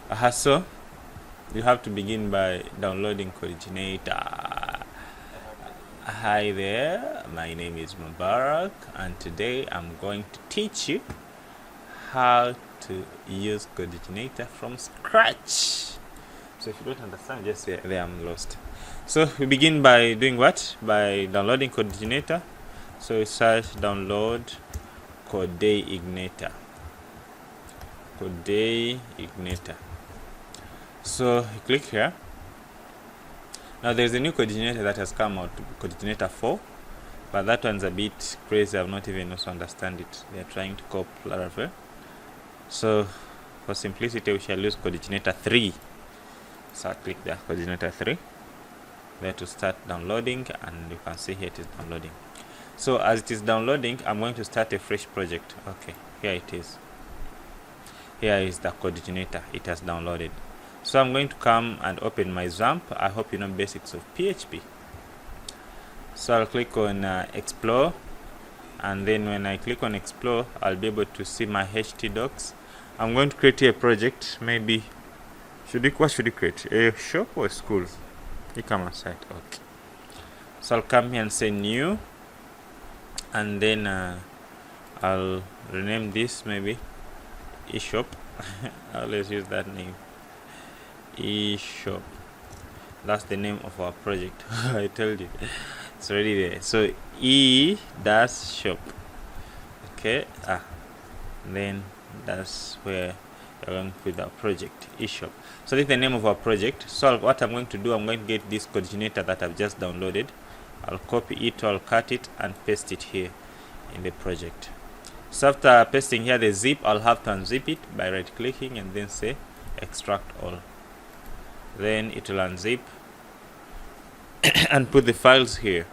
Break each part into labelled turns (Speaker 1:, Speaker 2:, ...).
Speaker 1: So you have to begin by downloading Codeignator. Hi there, my name is Mubarak, and today I'm going to teach you how to use Codeignator from scratch. So if you don't understand, just say there I'm lost. So we begin by doing what? By downloading Codeignator. So we search download Codeignator. Codeignator. So you click here. Now there's a new Codeignator that has come out, Codeignator 4, but that one's a bit crazy. I've not even also understand it. They are trying to copy Laravel. So for simplicity, we shall use Codeignator 3. So I'll click there, Codeignator 3. There to start downloading, and you can see here it is downloading. So as it is downloading, I'm going to start a fresh project. Okay, here it is. Here is the Codeignator. It has downloaded. So I'm going to come and open my XAMPP. I hope you know basics of PHP. So I'll click on Explore, and then when I click on Explore, I'll be able to see my htdocs. I'm going to create a project. Maybe what should you create? A shop or a school? E-commerce site. Okay. So I'll come here and say new, and then I'll rename this maybe eShop. I always use that name. eShop. That's the name of our project. I told you. It's already there. So e-shop. Okay. Then that's where you're going to put our project, eShop. So this is the name of our project. So what I'm going to do, I'm going to get this Codeignator that I've just downloaded. I'll copy it, I'll cut it and paste it here in the project. So after pasting here the zip, I'll have to unzip it by right clicking and then say extract all. Then it will unzip and put the files here.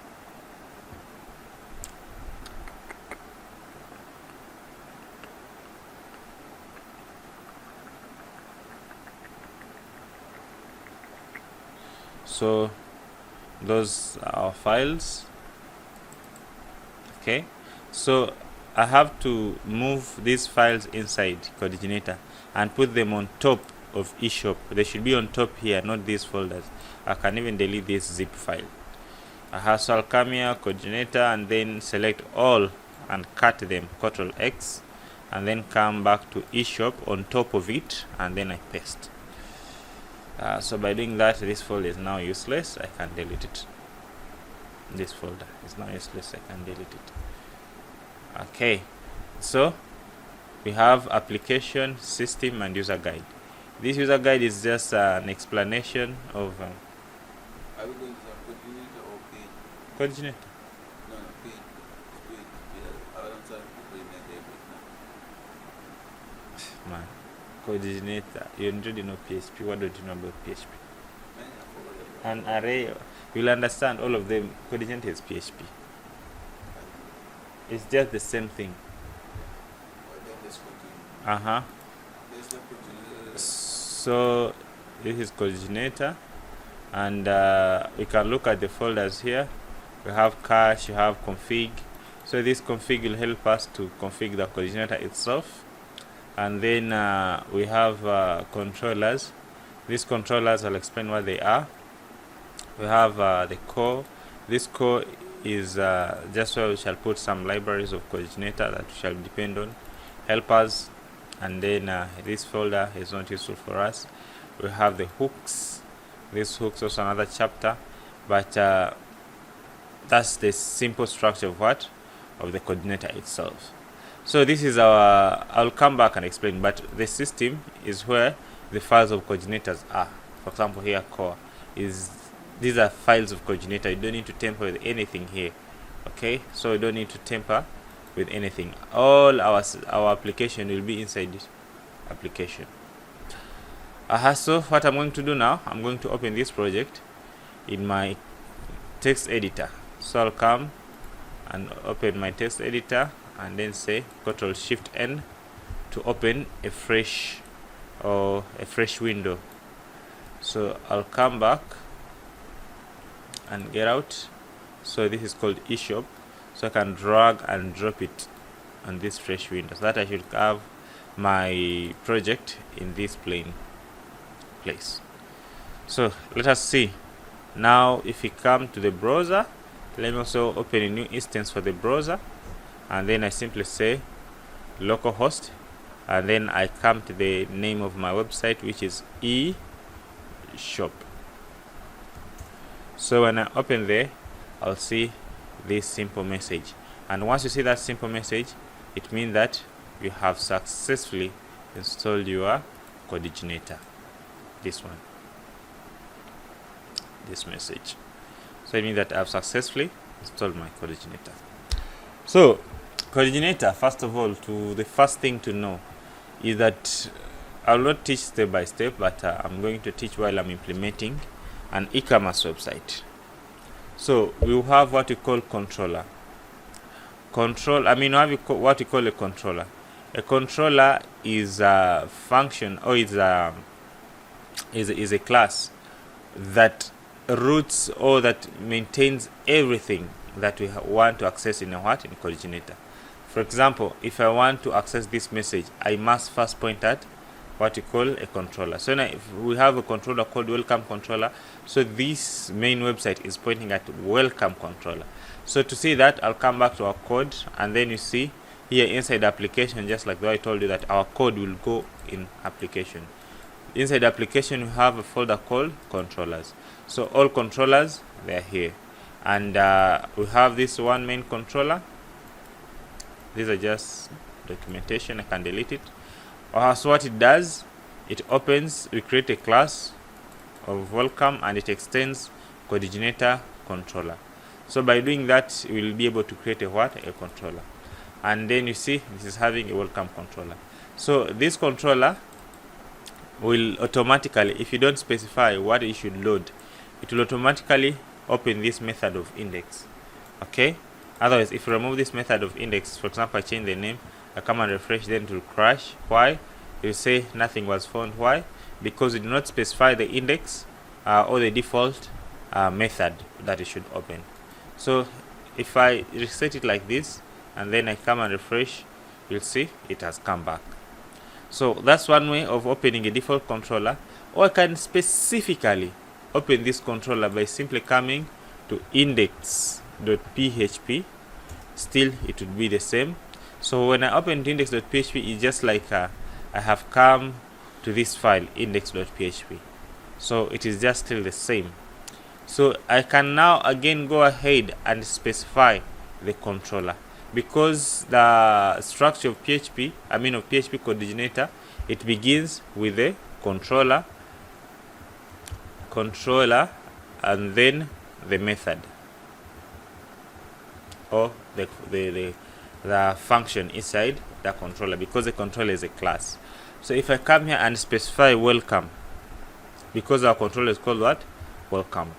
Speaker 1: So those are our files. Okay, so I have to move these files inside Codeignator and put them on top of eShop. They should be on top here, not these folders. I can even delete this zip file. So I'll come here, Codeignator, and then select all and cut them, Ctrl X, and then come back to eShop on top of it, and then I paste. So by doing that, this folder is now useless. I can delete it. This folder is now useless. I can delete it. Okay, so we have application, system, and user guide. This user guide is just an explanation of.
Speaker 2: Are we going to have Codeignator or page?
Speaker 1: Codeignator.
Speaker 2: No, page. I don't have Codeignator right now.
Speaker 1: Man, Codeignator. You already know PHP. What don't you know about PHP? An array. You'll understand all of them. Codeignator is PHP. It's just the same thing. So this is Codeignator, and we can look at the folders here. We have cache, you have config. So this config will help us to configure the Codeignator itself. And then we have controllers. These controllers, I'll explain what they are. We have the core. This core is just where we shall put some libraries of Codeignator that we shall depend on, helpers, and then this folder is not useful for us. We have the hooks. This hooks also another chapter, but that's the simple structure of what? Of the Codeignator itself. So this is our, I'll come back and explain, but the system is where the files of Codegnators are. For example, here core is, these are files of Codeignator. You don't need to tamper with anything here. Okay, so you don't need to tamper with anything. All our application will be inside this application. So what I'm going to do now, I'm going to open this project in my text editor. So I'll come and open my text editor and then say Ctrl Shift N to open a fresh window. So I'll come back and get out. So this is called eShop. So I can drag and drop it on this fresh window, so that I should have my project in this plane. place. So let us see. Now if we come to the browser, let me also open a new instance for the browser, and then I simply say localhost, and then I come to the name of my website, which is eShop. So when I open there, I'll see this simple message, and once you see that simple message, it means that you have successfully installed your Codeignator. This one, this message. So it means that I've successfully installed my Codeignator. So Codeignator, first of all, the first thing to know is that I'll not teach step by step, but I'm going to teach while I'm implementing an e-commerce website. So we will have what we call controller. What we call a controller. A controller is a function, or is a class that routes or that maintains everything that we want to access in Codeignator. For example, if I want to access this message, I must first point at what we call a controller. So now if we have a controller called welcome controller, so this main website is pointing at welcome controller. So to see that, I'll come back to our code, and then you see here inside the application, just like the way I told you that our code will go in application. Inside the application, we have a folder called controllers. So all controllers, they are here, and we have this one main controller. These are just documentation. I can delete it. So what it does, it opens, we create a class of welcome, and it extends Codeignator controller. So by doing that, we will be able to create a controller. And then you see this is having a welcome controller. So this controller will automatically, if you don't specify what it should load, it will automatically open this method of index. Okay, otherwise if you remove this method of index, for example, I change the name, I come and refresh, then it will crash. Why? It will say nothing was found. Why? Because we do not specify the index or the default method that it should open. So if I reset it like this, and then I come and refresh, you'll see it has come back. So that's one way of opening a default controller. Or I can specifically open this controller by simply coming to index.php. Still it would be the same. So when I open index.php, it's just like I have come to this file index.php. So it is just still the same. So I can now again go ahead and specify the controller, because the structure of PHP Codeignator, it begins with the controller, and then the method, or the function inside the controller, because the controller is a class. So if I come here and specify welcome, because our controller is called what? Welcome.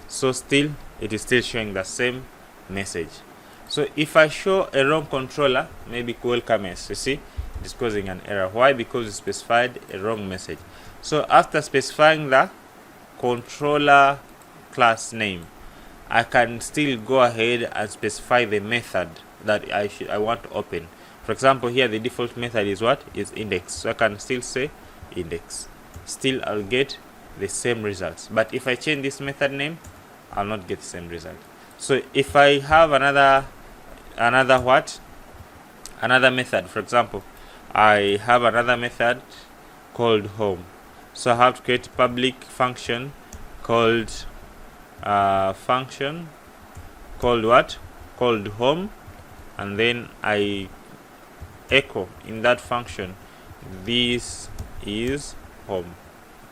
Speaker 1: So still it is still showing the same message. So if I show a wrong controller, maybe welcome S, you see it is causing an error. Why? Because you specified a wrong message. So after specifying the controller class name, I can still go ahead and specify the method that I want to open. For example, here the default method is what? Is index. So I can still say index. Still I'll get the same results. But if I change this method name, I'll not get the same result. So if I have another method, for example, I have another method called home. So I have to create a public function called what? Called home, and then I echo in that function, this is home.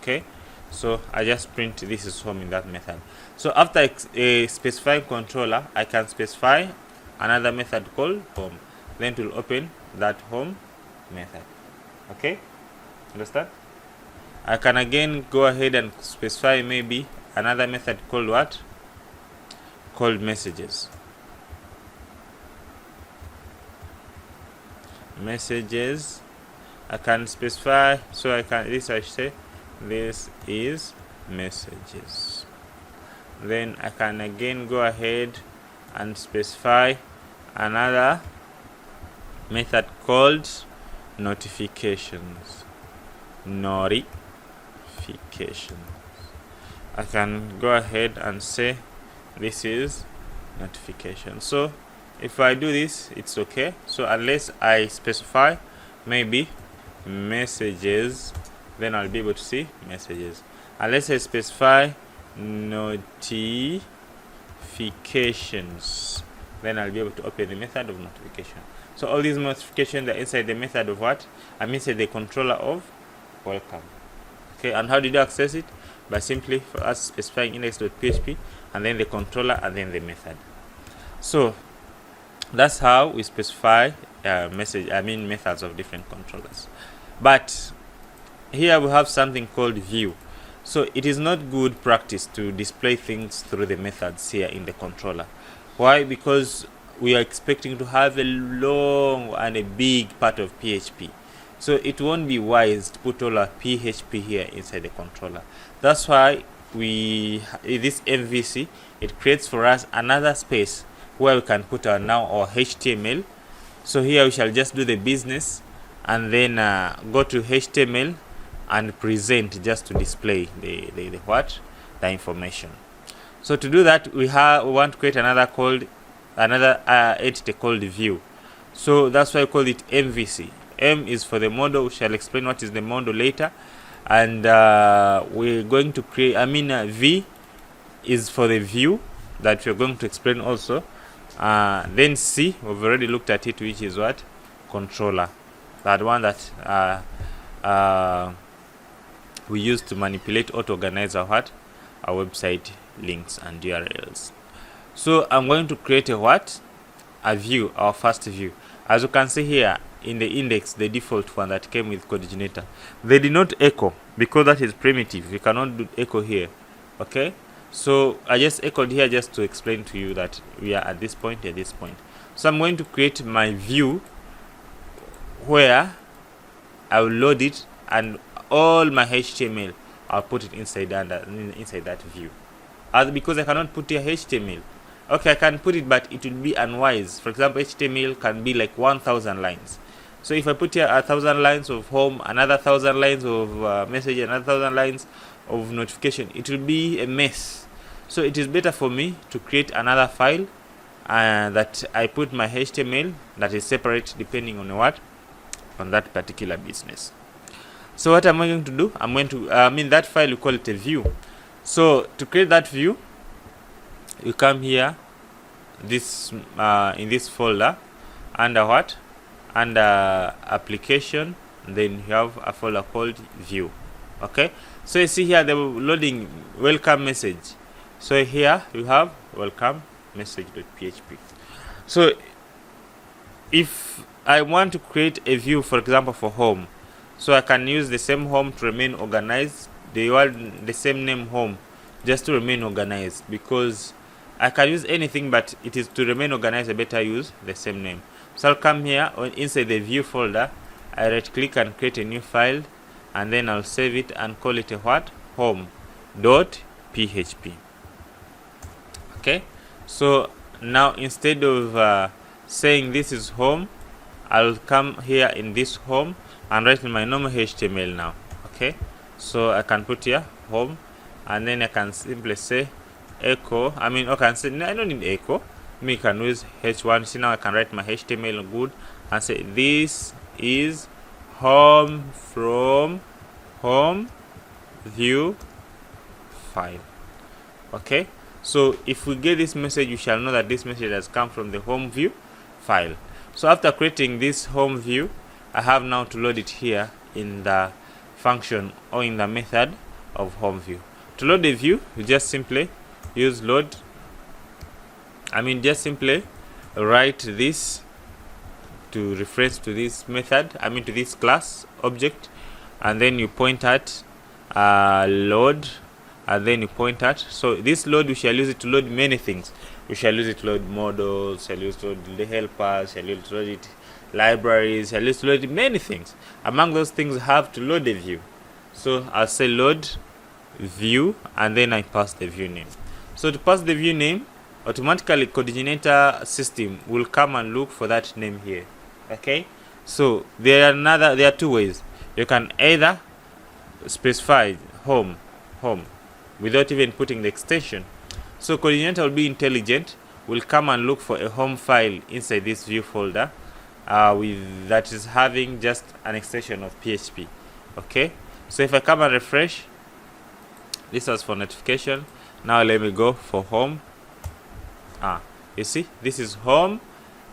Speaker 1: Okay, so I just print this is home in that method. So after specifying controller, I can specify another method called home, then it will open that home method. Okay, understand? I can again go ahead and specify maybe another method called what? Called messages. Messages, I can specify, so I say this is messages. Then I can again go ahead and specify another method called notifications. notification. I can go ahead and say this is notification. So if I do this, it's okay. So unless I specify maybe messages, then I'll be able to see messages. Unless I specify notifications, then I'll be able to open the method of notification. So all these notifications are inside the method of what? I'm inside the controller of welcome. Okay, and how did you access it? By simply for us specifying index.php and then the controller and then the method. So that's how we specify methods of different controllers. But here we have something called view. So it is not good practice to display things through the methods here in the controller. Why? Because we are expecting to have a long and a big part of PHP. So it won't be wise to put all our PHP here inside the controller. That's why this MVC, it creates for us another space where we can put our HTML. So here we shall just do the business and then go to HTML and present, just to display the information. So to do that, we want to create another entity called view. So that's why I call it MVC. M is for the model. We shall explain what is the model later. And we're going to create, V is for the view that we're going to explain also. Then C, we've already looked at it, which is what? Controller. That one that we use to manipulate or to organize our website links and URLs. So I'm going to create a view, our first view. As you can see here in the index, the default one that came with Codeignator, they did not echo because that is primitive. We cannot do echo here. Okay, so I just echoed here just to explain to you that we are at this point, at this point. So I'm going to create my view where I will load it, and all my HTML I'll put it inside that view. Because I cannot put here HTML. Okay, I can put it, but it will be unwise. For example, HTML can be like 1,000 lines. So if I put here 1,000 lines of home, another 1,000 lines of message, another 1,000 lines of notification, it will be a mess. So it is better for me to create another file that I put my HTML that is separate depending on on that particular business. So what am I going to do? I'm going to that file, we call it a view. So to create that view, you come here in this folder under under application, then you have a folder called view. Okay, so you see here the loading welcome message. So here you have welcome message.php. So if I want to create a view, for example, for home, so I can use the same home to remain organized, the same name home, just to remain organized, because I can use anything, but it is to remain organized, I better use the same name. So I'll come here inside the view folder, I right click and create a new file, and then I'll save it and call it a home.php. Okay, so now instead of saying this is home, I'll come here in this home and write in my normal HTML now. Okay, so I can put here home, and then I can simply say echo. I can say I don't need echo. I can use h1. See, now I can write my HTML good and say this is home from home view file. Okay, so if we get this message, you shall know that this message has come from the home view file. So after creating this home view, I have now to load it here in the function or in the method of home view. To load the view, you just simply use load. Just simply write this to reference to this method, to this class object, and then you point at load, and then you point at. So this load, we shall use it to load many things. We shall use it to load models, shall use it to load the helpers, shall use it to load libraries, shall use it to load many things. Among those things, I have to load the view. So I'll say load view, and then I pass the view name. So to pass the view name, automatically Codeignator system will come and look for that name here. Okay, so there are two ways. You can either specify home without even putting the extension. So Codeignator will be intelligent, will come and look for a home file inside this view folder that is having just an extension of PHP. Okay, so if I come and refresh, this was for notification. Now let me go for home. You see, this is home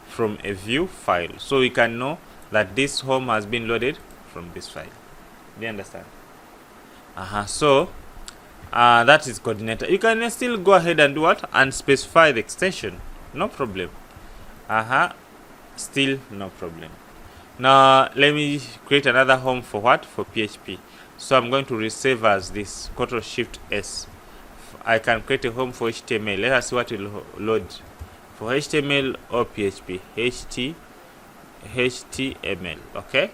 Speaker 1: from a view file, so we can know that this home has been loaded from this file. Do you understand? So that is Codeignator. You can still go ahead and do what, and specify the extension, no problem. Still no problem. Now let me create another home for what, for PHP. So I'm going to resave as this, Ctrl+Shift+S. I can create a home for HTML. Let us see what will load for HTML or PHP. HTML. Okay,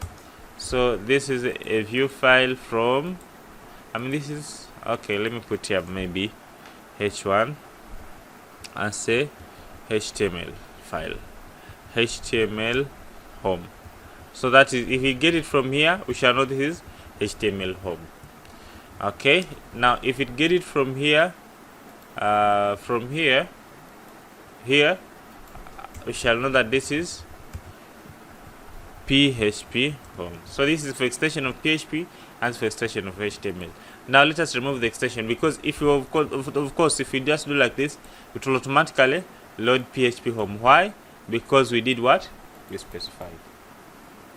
Speaker 1: so this is a view file from, this is okay. Let me put here maybe h1 and say HTML file, HTML home. So that is, if we get it from here, we shall know this is HTML home. Okay, now if it get it from here, here, we shall know that this is PHP home. So this is for extension of PHP and for extension of HTML. Now let us remove the extension, because if you of course if you just do like this, it will automatically load PHP home. Why? Because we did what? We specified.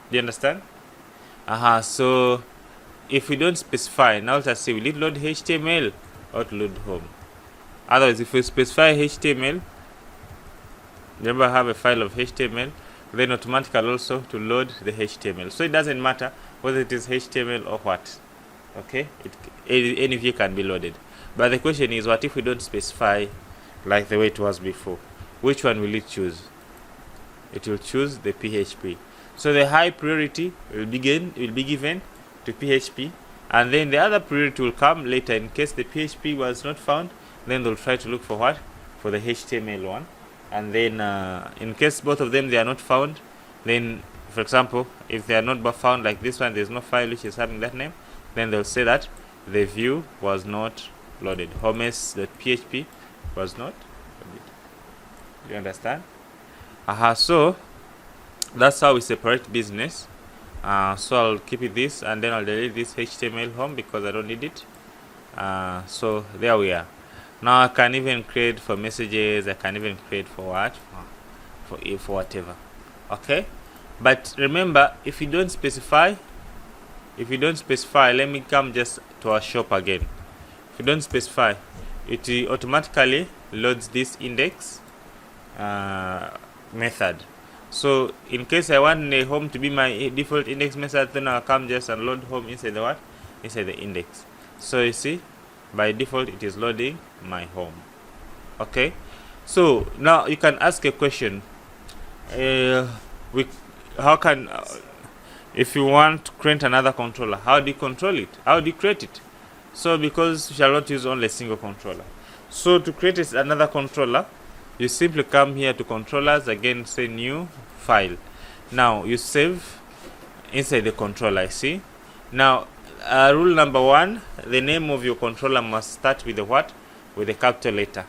Speaker 1: Do you understand? So if we don't specify, now let us see, will it load HTML or to load home? Otherwise, if we specify HTML, remember I have a file of HTML, then automatically also to load the HTML. So it doesn't matter whether it is HTML or what. Okay, any view can be loaded. But the question is, what if we don't specify like the way it was before? Which one will it choose? It will choose the PHP. So the high priority will be given to PHP, and then the other priority will come later. In case the PHP was not found, then they'll try to look for what? For the HTML one. And then in case both of them they are not found, then for example, if they are not found, like this one, there's no file which is having that name, then they'll say that the view was not loaded. Homes.php was not loaded. You understand? So that's how we separate business. So I'll keep it this, and then I'll delete this HTML home because I don't need it. So there we are. Now I can even create for messages. I can even create for what, for whatever. Okay, but remember, if you don't specify, let me come just to our shop again. If you don't specify, it automatically loads this index method. So in case I want a home to be my default index method, then I'll come just and load home inside the what? Inside the index. So you see, by default it is loading my home. Okay, so now you can ask a question. How can if you want to create another controller, how do you control it? How do you create it? So because we shall not use only a single controller, so to create another controller, you simply come here to controllers again, say new file. Now you save inside the controller. See, now rule number 1, the name of your controller must start with the what? With a capital letter.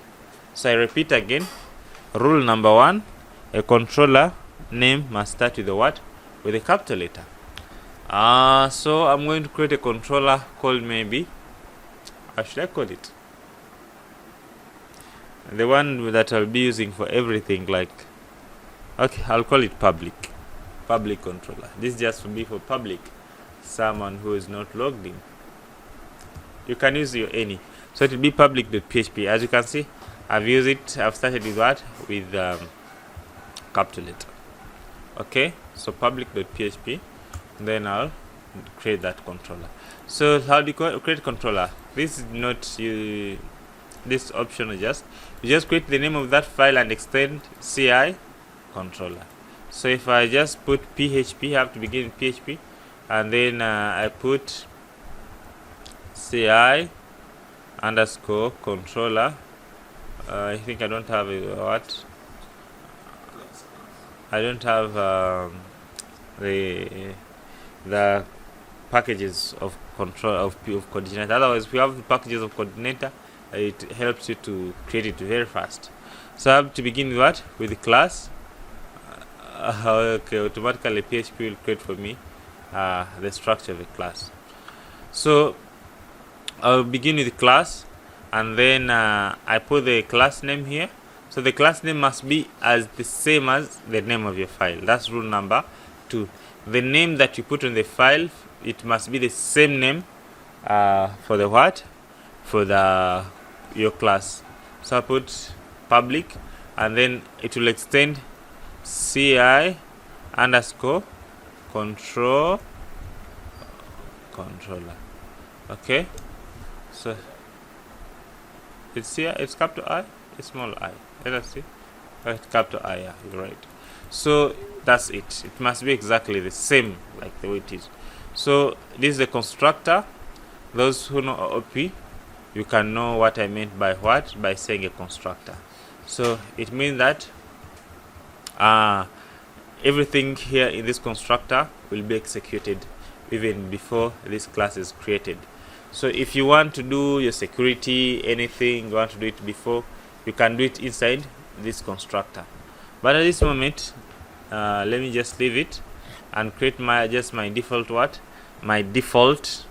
Speaker 1: So I repeat again, rule number 1, a controller name must start with the what? With a capital letter. So I'm going to create a controller called, maybe, how should I call it? The one that I'll be using for everything, like, okay, I'll call it public controller. This just for me, for public, someone who is not logged in. You can use your any, so it will be public.php. As you can see, I've used it. I've started with what? With capital letter. Okay, so public.php, then I'll create that controller. So how do you create controller? This is not this option is you just create the name of that file and extend CI controller. So if I just put PHP, I have to begin with PHP, and then I put CI underscore controller. I think I don't have what? I don't have the packages of control of Codeignator. Otherwise, if you have the packages of Codeignator, it helps you to create it very fast. So I have to begin with what? With the class. Okay, automatically PHP will create for me the structure of the class. So I'll begin with the class, and then I put the class name here. So the class name must be the same as the name of your file. That's rule number 2. The name that you put on the file, it must be the same name for the what? For your class. So I put public, and then it will extend CI underscore controller. Okay, so it's here, it's capital I, it's small I. Let us see. It's capital I, yeah, you're right. So that's it. It must be exactly the same like the way it is. So this is the constructor. Those who know OP, you can know what I meant by what? By saying a constructor. So it means that everything here in this constructor will be executed even before this class is created. So if you want to do your security, anything, you want to do it before, you can do it inside this constructor. But at this moment, let me just leave it and create my default what? My default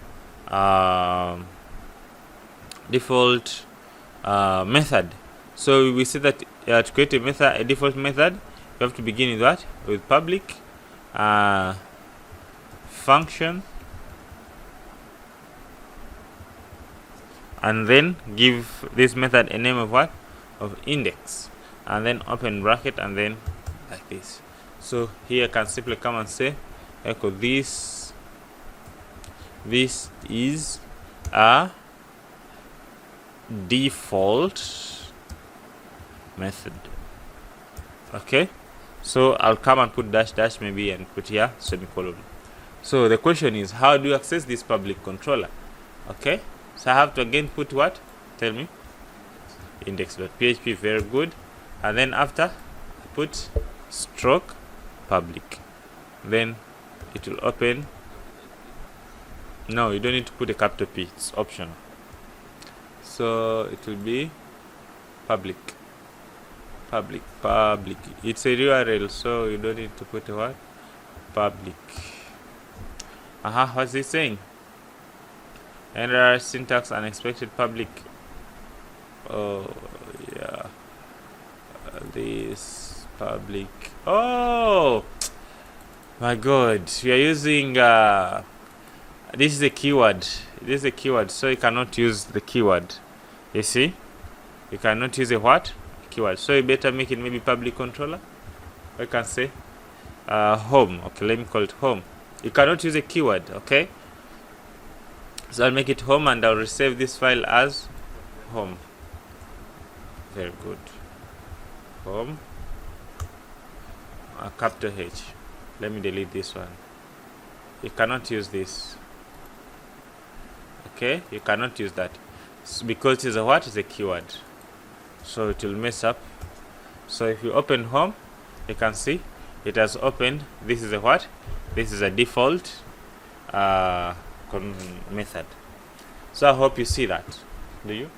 Speaker 1: method. So we see that to create a default method, you have to begin with what? With public function, and then give this method a name of what? Of index, and then open bracket, and then like this. So here I can simply come and say echo this is a default method. Okay, so I'll come and put dash maybe, and put here semicolon. So the question is, how do you access this public controller? Okay, so I have to again put what? Tell me. Index.php, very good. And then after, put stroke public. Then it will open. No, you don't need to put a capital P, it's optional. So it will be public. It's a URL, so you don't need to put a what? Public. What's this saying? Error syntax unexpected public. Oh yeah, this public. Oh my god, we are using this is a keyword. So you cannot use the keyword. You see, you cannot use a what? Keyword. So you better make it maybe public controller. I can say home. Okay, let me call it home. You cannot use a keyword. Okay, so I'll make it home, and I'll resave this file as home. Very good. Home, capital H. Let me delete this one. You cannot use this. Okay, you cannot use that because it's a what? It's a keyword, so it will mess up. So if you open home, you can see it has opened. This is a what? This is a default method. So I hope you see that. Do you?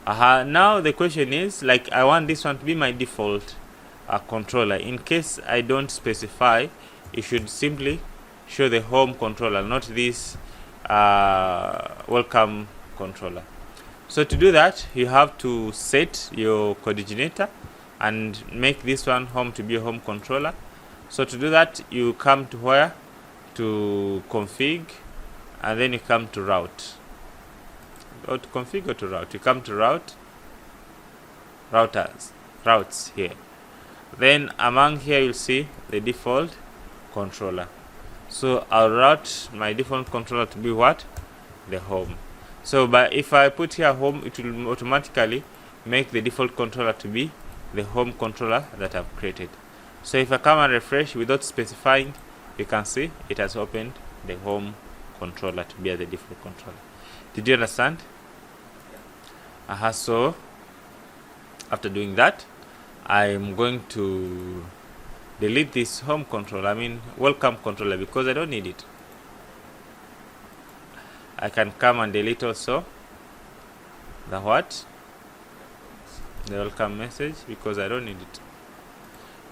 Speaker 1: Now the question is, like, I want this one to be my default controller. In case I don't specify, you should simply show the home controller, not this welcome controller. So to do that, you have to set your Codeignator and make this one home to be a home controller. So to do that, you come to where? To config, and then you come to route. Go to config, go to route. You come to routes here. Then among here you'll see the default controller. So I'll route my default controller to be what? The home. So but if I put here home, it will automatically make the default controller to be the home controller that I've created. So if I come and refresh without specifying, you can see it has opened the home controller to be the default controller. Did you understand? So after doing that, I'm going to delete this home controller, welcome controller, because I don't need it. I can come and delete also the what? The welcome message, because I don't need it.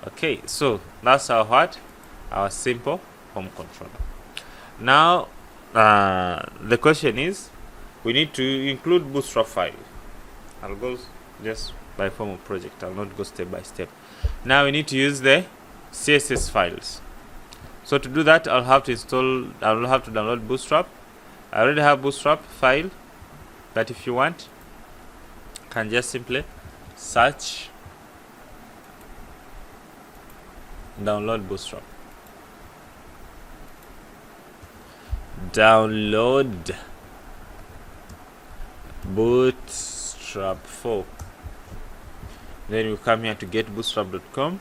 Speaker 1: Okay, so that's our what? Our simple home controller. Now the question is, we need to include Bootstrap file. I'll go just by form of project. I'll not go step by step. Now we need to use the CSS files. So to do that, I'll have to download Bootstrap. I already have Bootstrap file, but if you want, you can just simply search download Bootstrap. Download Bootstrap 4. Then you come here to getbootstrap.com,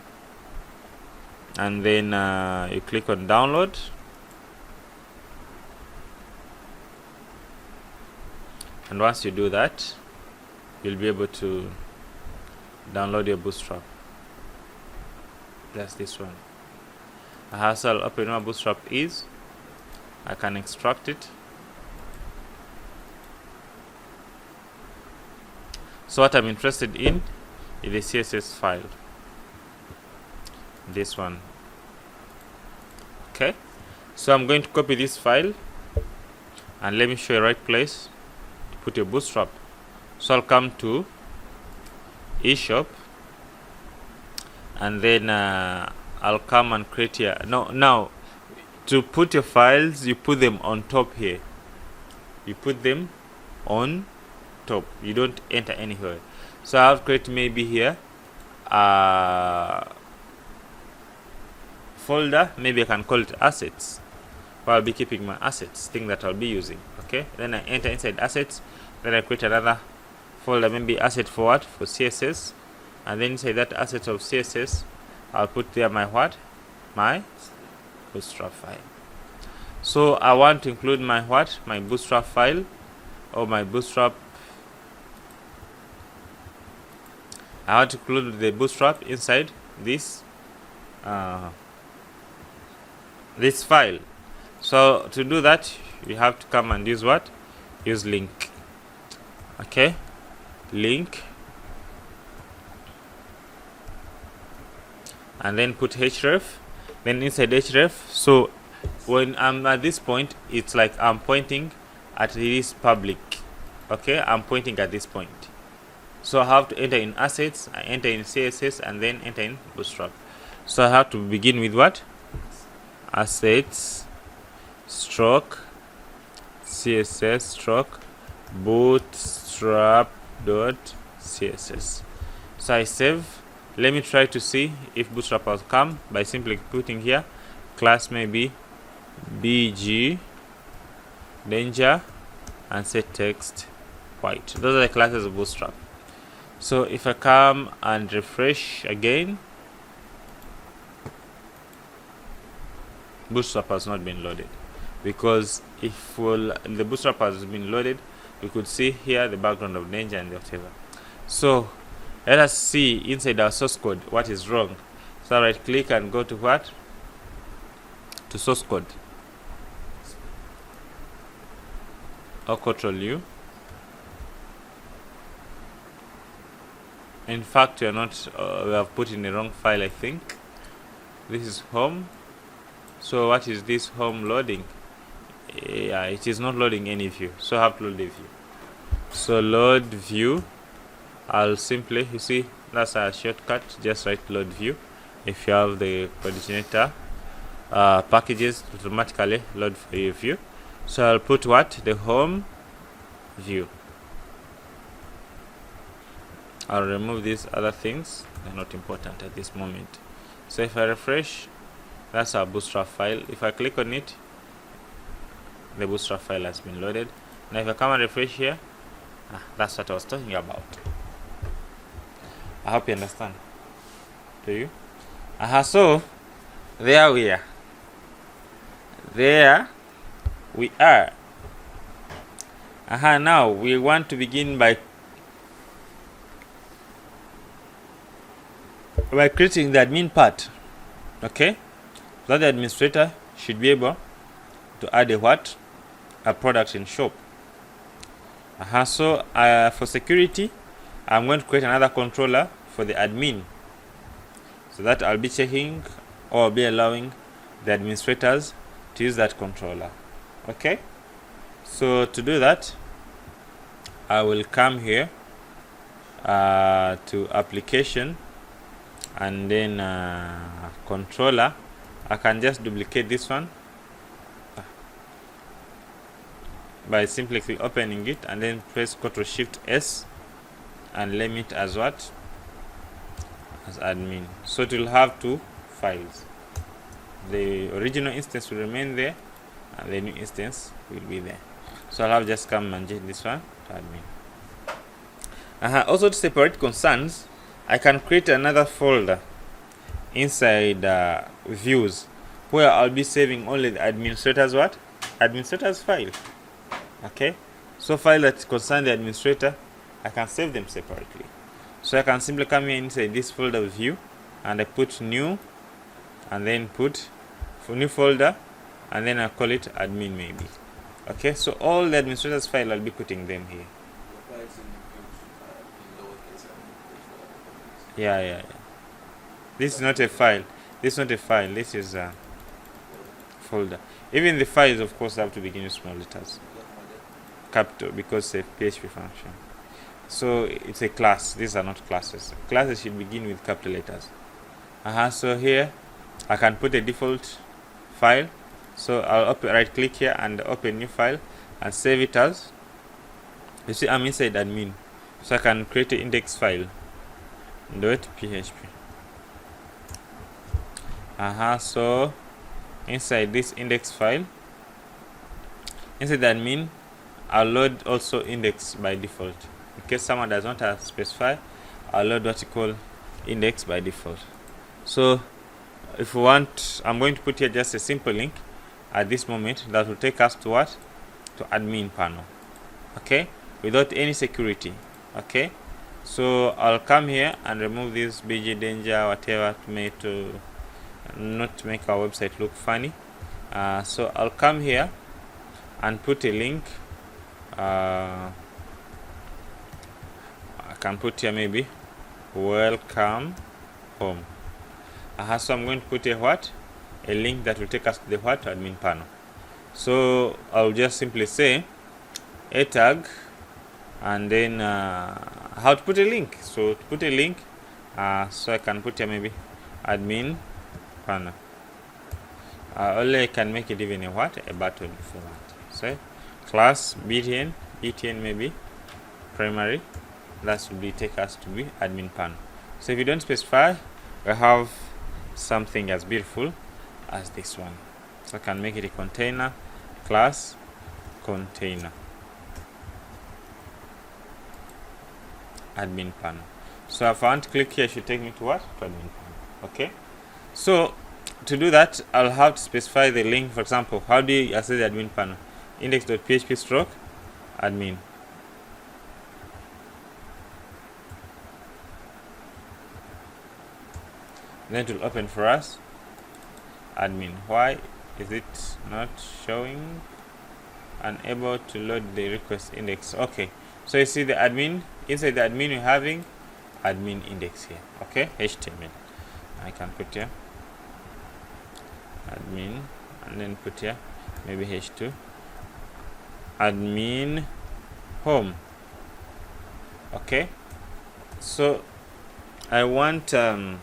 Speaker 1: and then you click on download. And once you do that, you'll be able to download your Bootstrap. That's this one. So I'll open what Bootstrap is. I can extract it. So what I'm interested in is the CSS file. This one. Okay. So I'm going to copy this file, and let me show you the right place to put your Bootstrap. So I'll come to eShop, and then I'll come and create here. Now to put your files, you put them on top here. You put them on top. You don't enter anywhere. So I'll create maybe here folder. Maybe I can call it assets. I'll be keeping my assets, thing that I'll be using. Okay. Then I enter inside assets. Then I create another folder, maybe asset for what? For CSS. And then inside that asset of CSS, I'll put there my what? My Bootstrap file. So I want to include my what? My Bootstrap file, or my Bootstrap. I want to include the Bootstrap inside this this file. So to do that, you have to come and use what? Use link. Okay, link, and then put href. Then inside href, so when I'm at this point, it's like I'm pointing at this public. Okay, I'm pointing at this point. So I have to enter in assets, I enter in CSS, and then enter in Bootstrap. So I have to begin with what? Assets stroke CSS stroke bootstrap dot CSS. So I save. Let me try to see if Bootstrap has come by simply putting here class maybe bg danger and set text white. Those are the classes of Bootstrap. So if I come and refresh again, Bootstrap has not been loaded, because if the Bootstrap has been loaded, we could see here the background of danger and whatever. So let us see inside our source code what is wrong. So right click and go to what? To source code, or Ctrl U. In fact, we are not. We have put in the wrong file. I think this is home. So what is this home loading? Yeah, it is not loading any view. So I have to load the view. So load view. I'll simply, you see, that's a shortcut. Just write load view. If you have the Codeignator packages, automatically load for your view. So I'll put what? The home view. I'll remove these other things. They're not important at this moment. So if I refresh, that's our Bootstrap file. If I click on it, the Bootstrap file has been loaded. Now if I come and refresh here, that's what I was talking about. I hope you understand. Do you? So there we are. There we are. Now we want to begin by creating the admin part. Okay, so the administrator should be able to add a what? a product in shop. So for security, I'm going to create another controller for the admin, so that I'll be checking or I'll be allowing the administrators to use that controller. Okay, so to do that, I will come here to application and then controller. I can just duplicate this one by simply opening it and then press Ctrl Shift S and limit as what? As admin. So it will have two files. The original instance will remain there and the new instance will be there. So I'll have just come and change this one to admin. Also, to separate concerns, I can create another folder inside views where I'll be saving only the administrators what? Administrators file. Okay, so file that concern the administrator, I can save them separately. So I can simply come here inside this folder view and I put new and then put for new folder and then I call it admin maybe. Okay, so all the administrators file, I'll be putting them here. Yeah. This is not a file. This is a folder. Even the files, of course, have to begin with small letters, capital, because it's a PHP function. So it's a class. These are not classes. Classes should begin with capital letters. So here I can put a default file. So I'll right click here and open new file and save it as. You see, I'm inside admin, so I can create an index file. .php. So inside this index file, inside the admin, I'll load also index by default. In case someone does not have specify, I'll load what you call index by default. So if you want, I'm going to put here just a simple link at this moment that will take us to what? To admin panel. Okay, without any security. Okay, so I'll come here and remove this BG danger whatever to not make our website look funny. So I'll come here and put a link. I can put here maybe welcome home. So I'm going to put a what? A link that will take us to the what? Admin panel. So I'll just simply say a tag and then how to put a link. So to put a link, so I can put here maybe admin panel. Only I can make it even a what? A button for that. So class btn maybe primary. That will be take us to be admin panel. So if you don't specify, we have something as beautiful as this one. So I can make it a container, class container, admin panel. So if I want to click here, it should take me to what? To admin panel. Okay, so to do that, I'll have to specify the link. For example, how do you access the admin panel? Index.php stroke admin. Then it will open for us admin. Why is it not showing? Unable to load the request index. Okay, so you see the admin, inside the admin we're having admin index here. Okay, HTML. I can put here admin and then put here maybe h2 admin home. Okay, so I want to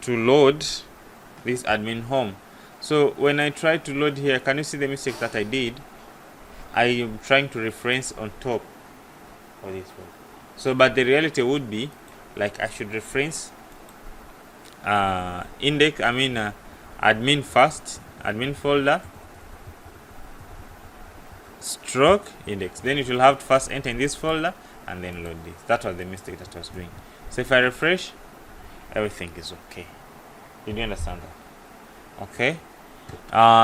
Speaker 1: load this admin home. So when I try to load here, can you see the mistake that I did? I am trying to reference on top of this one. So but the reality would be like I should reference admin first, admin folder stroke index, then it will have to first enter in this folder and then load this. That was the mistake that I was doing. So if I refresh, everything is okay. Did you understand that? Okay,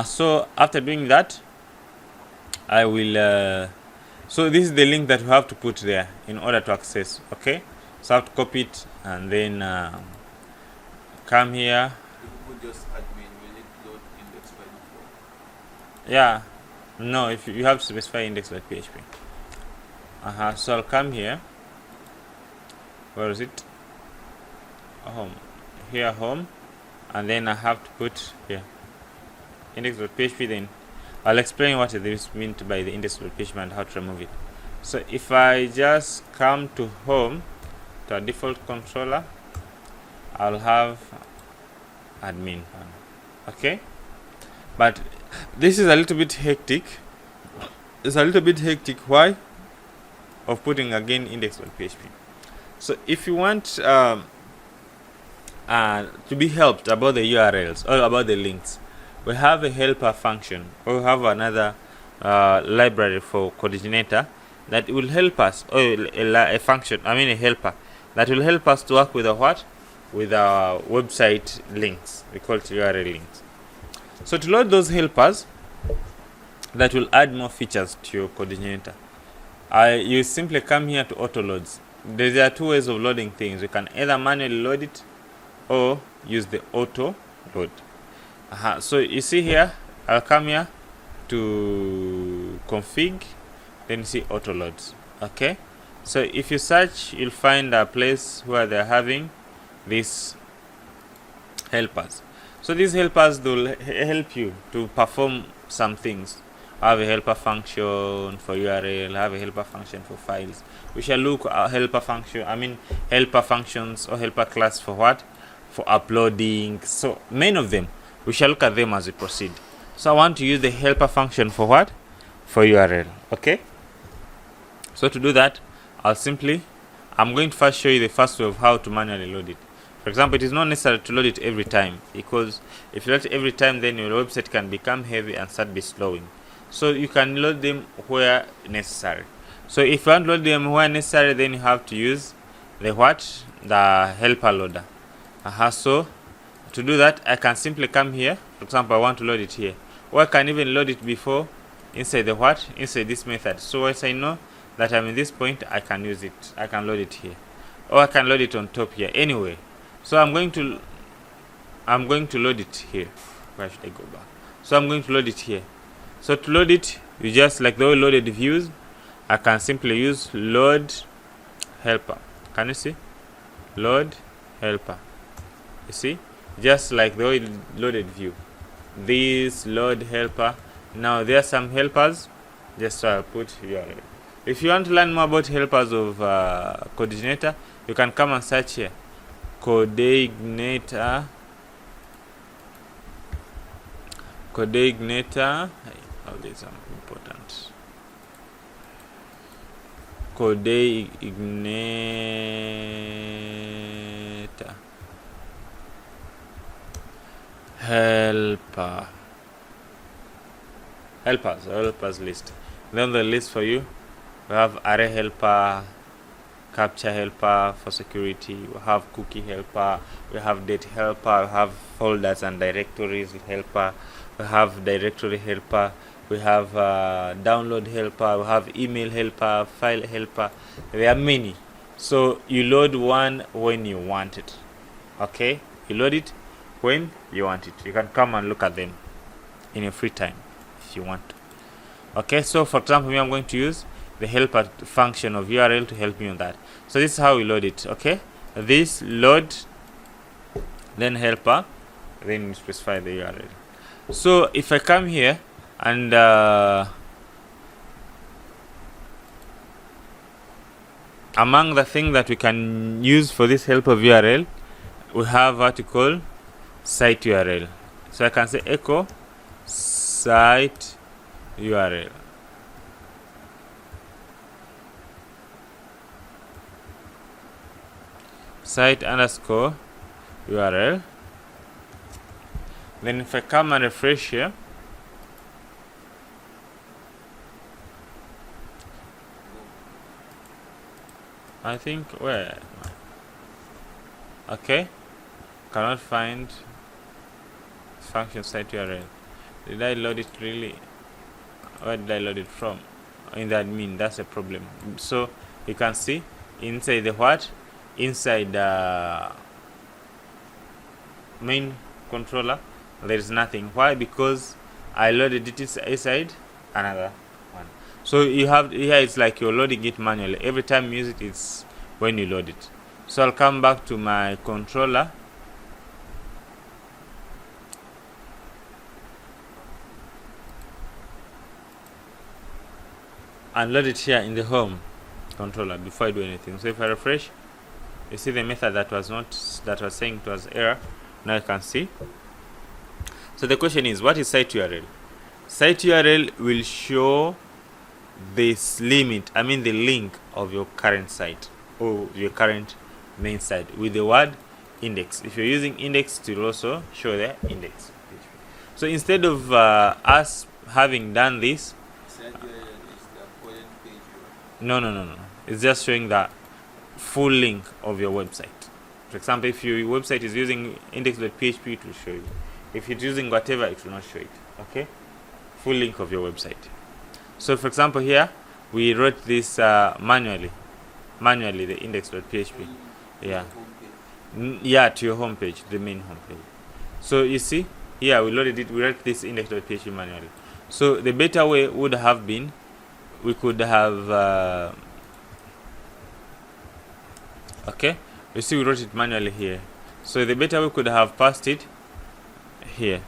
Speaker 1: so after doing that, I will so this is the link that we have to put there in order to access. Okay, so I have to copy it and then come here.
Speaker 2: If you put just admin, will it load index by default?
Speaker 1: Yeah, No, if you have to specify index.php. So I'll come here. Where is it? Home. Here, home, and then I have to put here index.php. Then I'll explain what is meant by the index.php and how to remove it. So if I just come to home, to a default controller, I'll have admin. Okay, but this is a little bit hectic. It's a little bit hectic. Why? Of putting again index.php. So if you want to be helped about the URLs or about the links, we have a helper function, or we have another library for Codeignator that will help us, or a function, a helper that will help us to work with with our website links. We call it URL links. So to load those helpers that will add more features to your Codeignator, you simply come here to auto loads. There are two ways of loading things. You can either manually load it or use the auto load. So you see here, I'll come here to config, then you see auto loads. Okay, so if you search, you'll find a place where they're having these helpers. So these helpers will help you to perform some things. I have a helper function for URL, I have a helper function for files. We shall look at helper functions or helper class for what? For uploading. So many of them, we shall look at them as we proceed. So I want to use the helper function for what? For URL. Okay, so to do that, I'm going to first show you the first way of how to manually load it. For example, it is not necessary to load it every time, because if you load it every time, then your website can become heavy and start be slowing. So you can load them where necessary. So if you want to load them where necessary, then you have to use the helper loader. So to do that, I can simply come here. For example, I want to load it here, or I can even load it before inside inside this method. So once I know that I'm in this point, I can use it. I can load it here, or I can load it on top here. Anyway, so I'm going to load it here. Where should I go back? So I'm going to load it here. So to load it, you just like the way loaded views, I can simply use load helper. Can you see? Load helper. You see? Just like the way loaded view. This load helper. Now there are some helpers. Just I'll put URL. If you want to learn more about helpers of Codeignator, you can come and search here. Codeignator. Oh, these are important. Codeignator helpers list. Then the list for you, we have array helper, capture helper for security, we have cookie helper, we have date helper, we have folders and directories helper, we have directory helper, we have download helper, we have email helper, file helper. There are many. So you load one when you want it. Okay, you load it when you want it. You can come and look at them in your free time if you want to. Okay, so for example, I'm going to use the helper function of URL to help me on that. So this is how we load it. Okay, this load, then helper, then you specify the URL. So if I come here and among the things that we can use for this helper of URL, we have what we call site URL. So I can say echo site URL. Site underscore URL. Then if I come and refresh here, I think where? Okay, cannot find function site URL. Did I load it really? Where did I load it from? In the admin, that's a problem. So you can see inside the what? Inside the main controller, there is nothing. Why? Because I loaded it inside another one. So you have here, it's like you're loading it manually. Every time you use it, it's when you load it. So I'll come back to my controller. And load it here in the home controller before I do anything. So if I refresh, you see the method that was saying it was error. Now you can see. So the question is, what is site URL? Site URL will show this limit, the link of your current site or your current main site with the word index. If you're using index, it will also show the index. So instead of us having done this, no, it's just showing the full link of your website. For example, if your website is using index.php, it will show you. If it's using whatever, it will not show it. Okay, full link of your website. So for example, here we wrote this manually the index.php. Yeah, to your homepage, the main homepage. So you see here we loaded it. We wrote this index.php manually. So the better way would have been, we could have okay, you see we wrote it manually here. So the better we could have passed it here.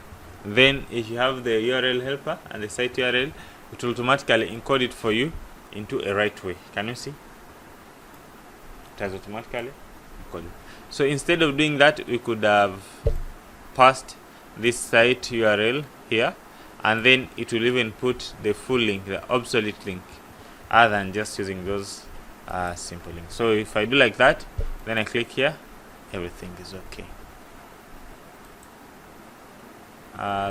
Speaker 1: Then if you have the URL helper and the site URL, it will automatically encode it for you into a right way. Can you see? It has automatically encoded. So instead of doing that, we could have passed this site URL here, and then it will even put the full link, the obsolete link, other than just using those simple links. So if I do like that, then I click here, everything is okay.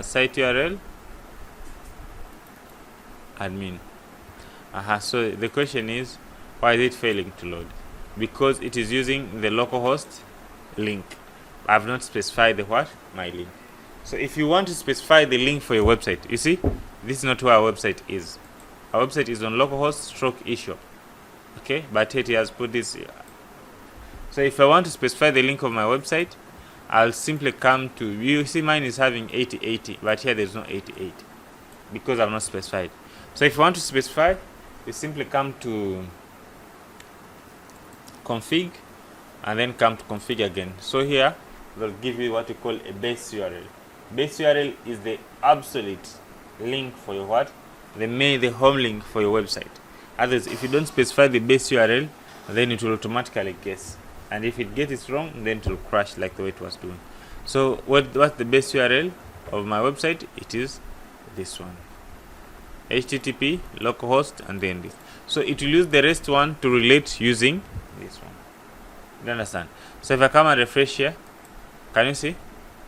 Speaker 1: Site URL admin. So the question is, why is it failing to load? Because it is using the localhost link. I have not specified the what? My link. So if you want to specify the link for your website, you see, this is not where our website is. Our website is on localhost /issue. Okay, but it has put this here. So if I want to specify the link of my website, I'll simply come to, you see mine is having 8080, but here there's no 8080 because I've not specified. So if you want to specify, you simply come to config and then come to config again. So here they'll give you what you call a base URL. Base URL is the absolute link for your what? The home link for your website. Others, if you don't specify the base URL, then it will automatically guess. And if it gets it wrong, then it will crash like the way it was doing. So what's the base URL of my website? It is this one. HTTP, localhost, and then this. So it will use the rest one to relate using this one. You understand? So if I come and refresh here, can you see?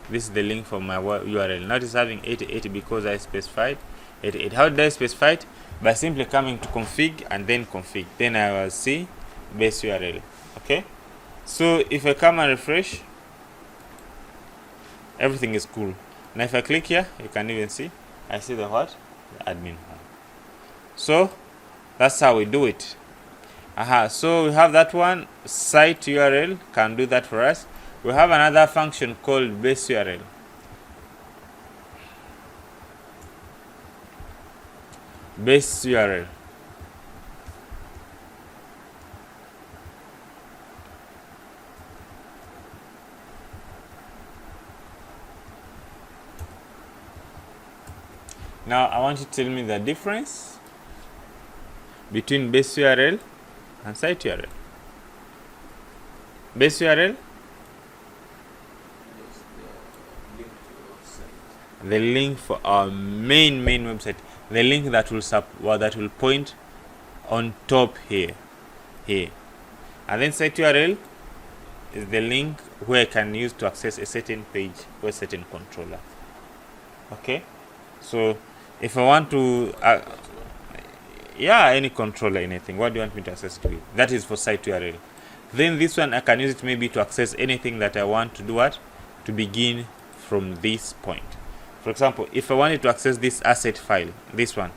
Speaker 1: This is the link for my URL. Now it is having 8080 because I specified 88. How did I specify it? By simply coming to config and then config. Then I will see base URL. Okay? So if I come and refresh, everything is cool. Now if I click here, you can even see, I see the what? The admin home. So that's how we do it. So we have that one. Site URL can do that for us. We have another function called base URL. Base URL. Now I want you to tell me the difference between base URL and site URL. Base URL, the link for our main website, the link that will point on top here, and then site URL is the link where I can use to access a certain page or a certain controller. Okay, so if I want to any controller, anything, what do you want me to access to it? That is for site URL. Then this one I can use it maybe to access anything that I want to do what? To begin from this point. For example, if I wanted to access this asset file, this one,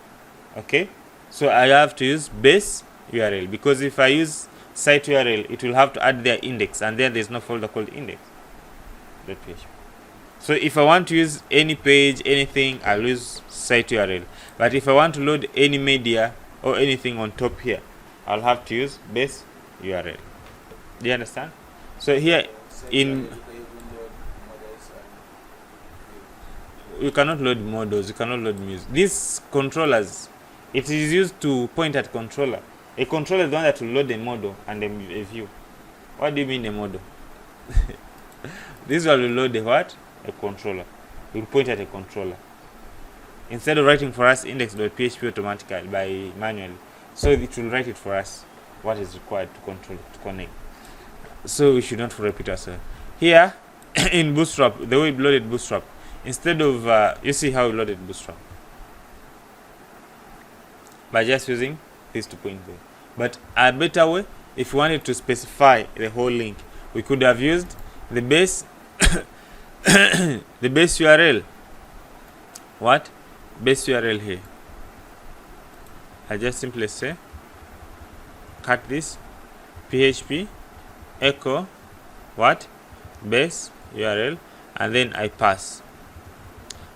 Speaker 1: okay, so I have to use base URL, because if I use site URL, it will have to add their index, and then there's no folder called index.php. So if I want to use any page, anything, I'll use site URL. But if I want to load any media or anything on top here, I'll have to use base URL. Do you understand? So here in you cannot load models, you cannot load music. These controllers, it is used to point at controller. A controller is the one that will load a model and a view. What do you mean a model? This one will load a what? A controller. It will point at a controller. Instead of writing for us index.php automatically by manually, so it will write it for us what is required to control to connect. So we should not repeat ourselves. Here in Bootstrap, the way we loaded Bootstrap, instead of you see how we loaded Bootstrap by just using this to point there. But a better way, if we wanted to specify the whole link, we could have used the base the base URL. What? Base URL here. I just simply say cut this PHP echo what? Base URL, and then I pass.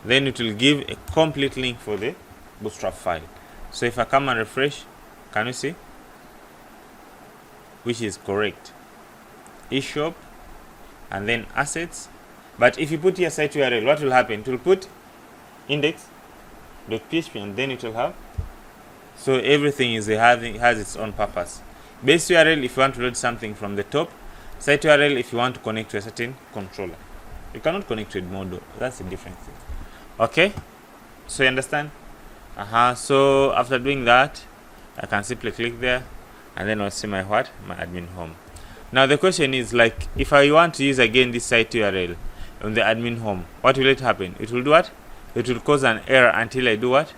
Speaker 1: Then it will give a complete link for the Bootstrap file. So if I come and refresh, can you see? Which is correct. eShop and then assets. But if you put here site URL, what will happen? It will put index.php and then it will have. So everything is has its own purpose. Base URL if you want to load something from the top. Site URL if you want to connect to a certain controller. You cannot connect to a model. That's a different thing. Okay? So you understand? So after doing that, I can simply click there and then I'll see my what? My admin home. Now the question is, like, if I want to use again this site URL on the admin home, what will it happen? It will do what? It will cause an error until I do what?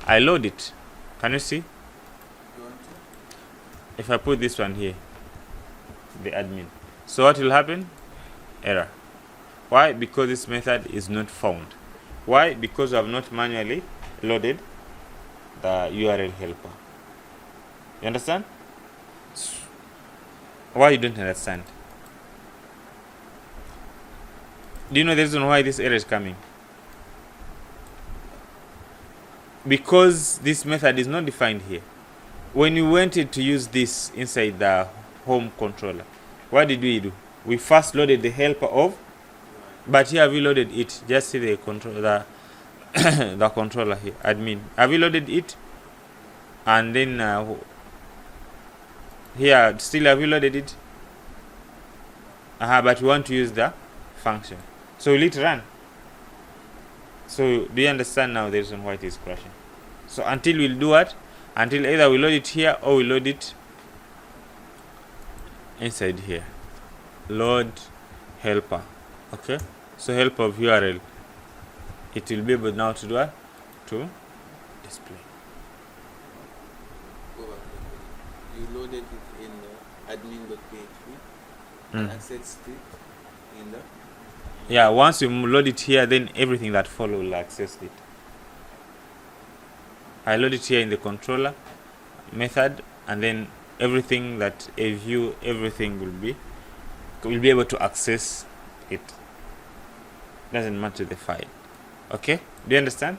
Speaker 1: I load it. Can you see? If I put this one here, the admin. So what will happen? Error. Why? Because this method is not found. Why? Because I have not manually loaded the URL helper. You understand? Why you don't understand? Do you know the reason why this error is coming? Because this method is not defined here. When you wanted to use this inside the home controller, what did we do? We first loaded the helper of, but here we loaded it. Just see the controller, the controller here, admin. Have we loaded it? And then here still have we loaded it? But we want to use the function. So will it run? So do you understand now the reason why it is crashing? So until we'll do what? Until either we load it here or we load it inside here. Load helper. Okay? So helper of URL. It will be able now to do what? To display.
Speaker 2: You loaded it in the admin.php and accessed it in the.
Speaker 1: Yeah, once you load it here, then everything that follows will access it. I load it here in the controller method, and then everything that a view, everything will be able to access it. Doesn't matter the file. Okay, do you understand?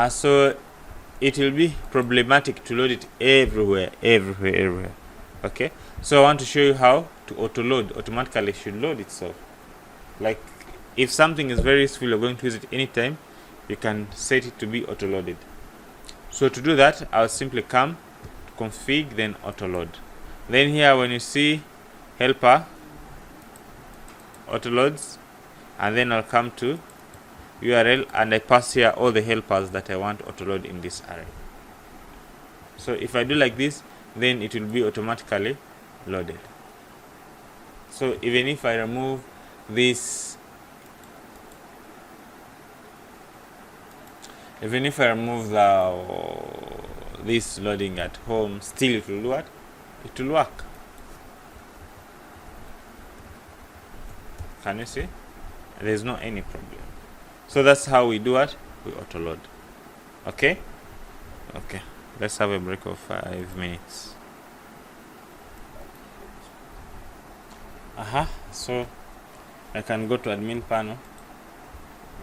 Speaker 1: So it will be problematic to load it everywhere. Okay, so I want to show you how to auto load. Automatically should load itself. Like if something is very useful, you're going to use it anytime, you can set it to be auto loaded. So to do that, I'll simply come to config, then auto load. Then here when you see helper auto loads, and then I'll come to URL and I pass here all the helpers that I want auto load in this array. So if I do like this, then it will be automatically loaded. So even if I remove this, even if I remove this loading at home, still it will do what? It will work. Can you see? There's no any problem. So that's how we do it. We auto load. Okay? Okay. Let's have a break of 5 minutes. So I can go to admin panel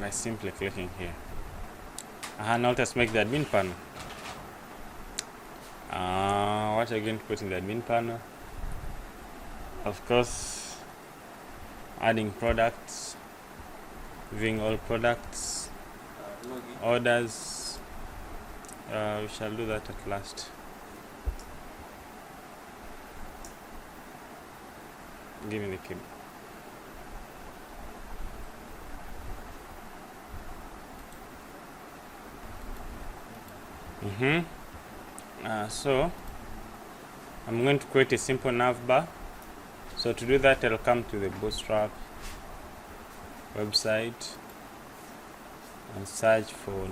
Speaker 1: by simply clicking here. And now let's make the admin panel. What are you going to put in the admin panel? Of course, adding products, viewing all products, orders. We shall do that at last. Give me the key. So I'm going to create a simple navbar. So to do that, I'll come to the Bootstrap website and search for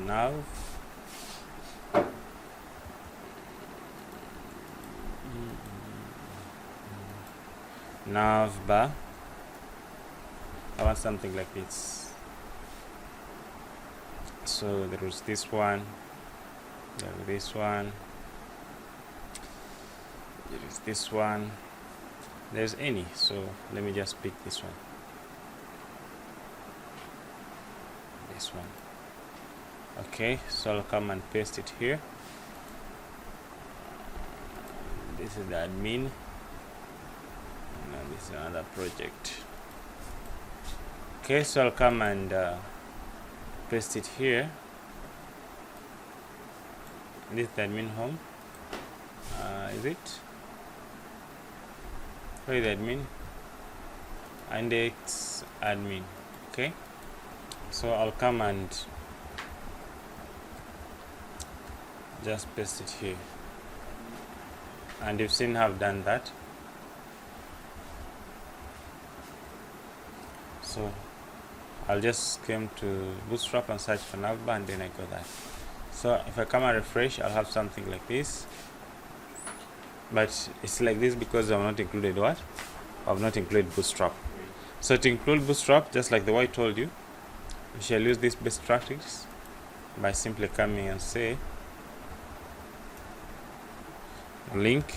Speaker 1: navbar. I want something like this. So there is this one, there is this one, there is this one, there's any, so let me just pick this one, okay. So I'll come and paste it here. This is the admin, and this is another project. Okay, so I'll come and paste it here. This is the admin home. Is it? Where is the admin? Index admin. Okay. So I'll come and just paste it here. And you've seen I've done that. So I'll just come to Bootstrap and search for Navbar, and then I got that. So if I come and refresh, I'll have something like this. But it's like this because I've not included what? I've not included Bootstrap. So to include Bootstrap, just like the way I told you, we shall use this best practice by simply coming and say link,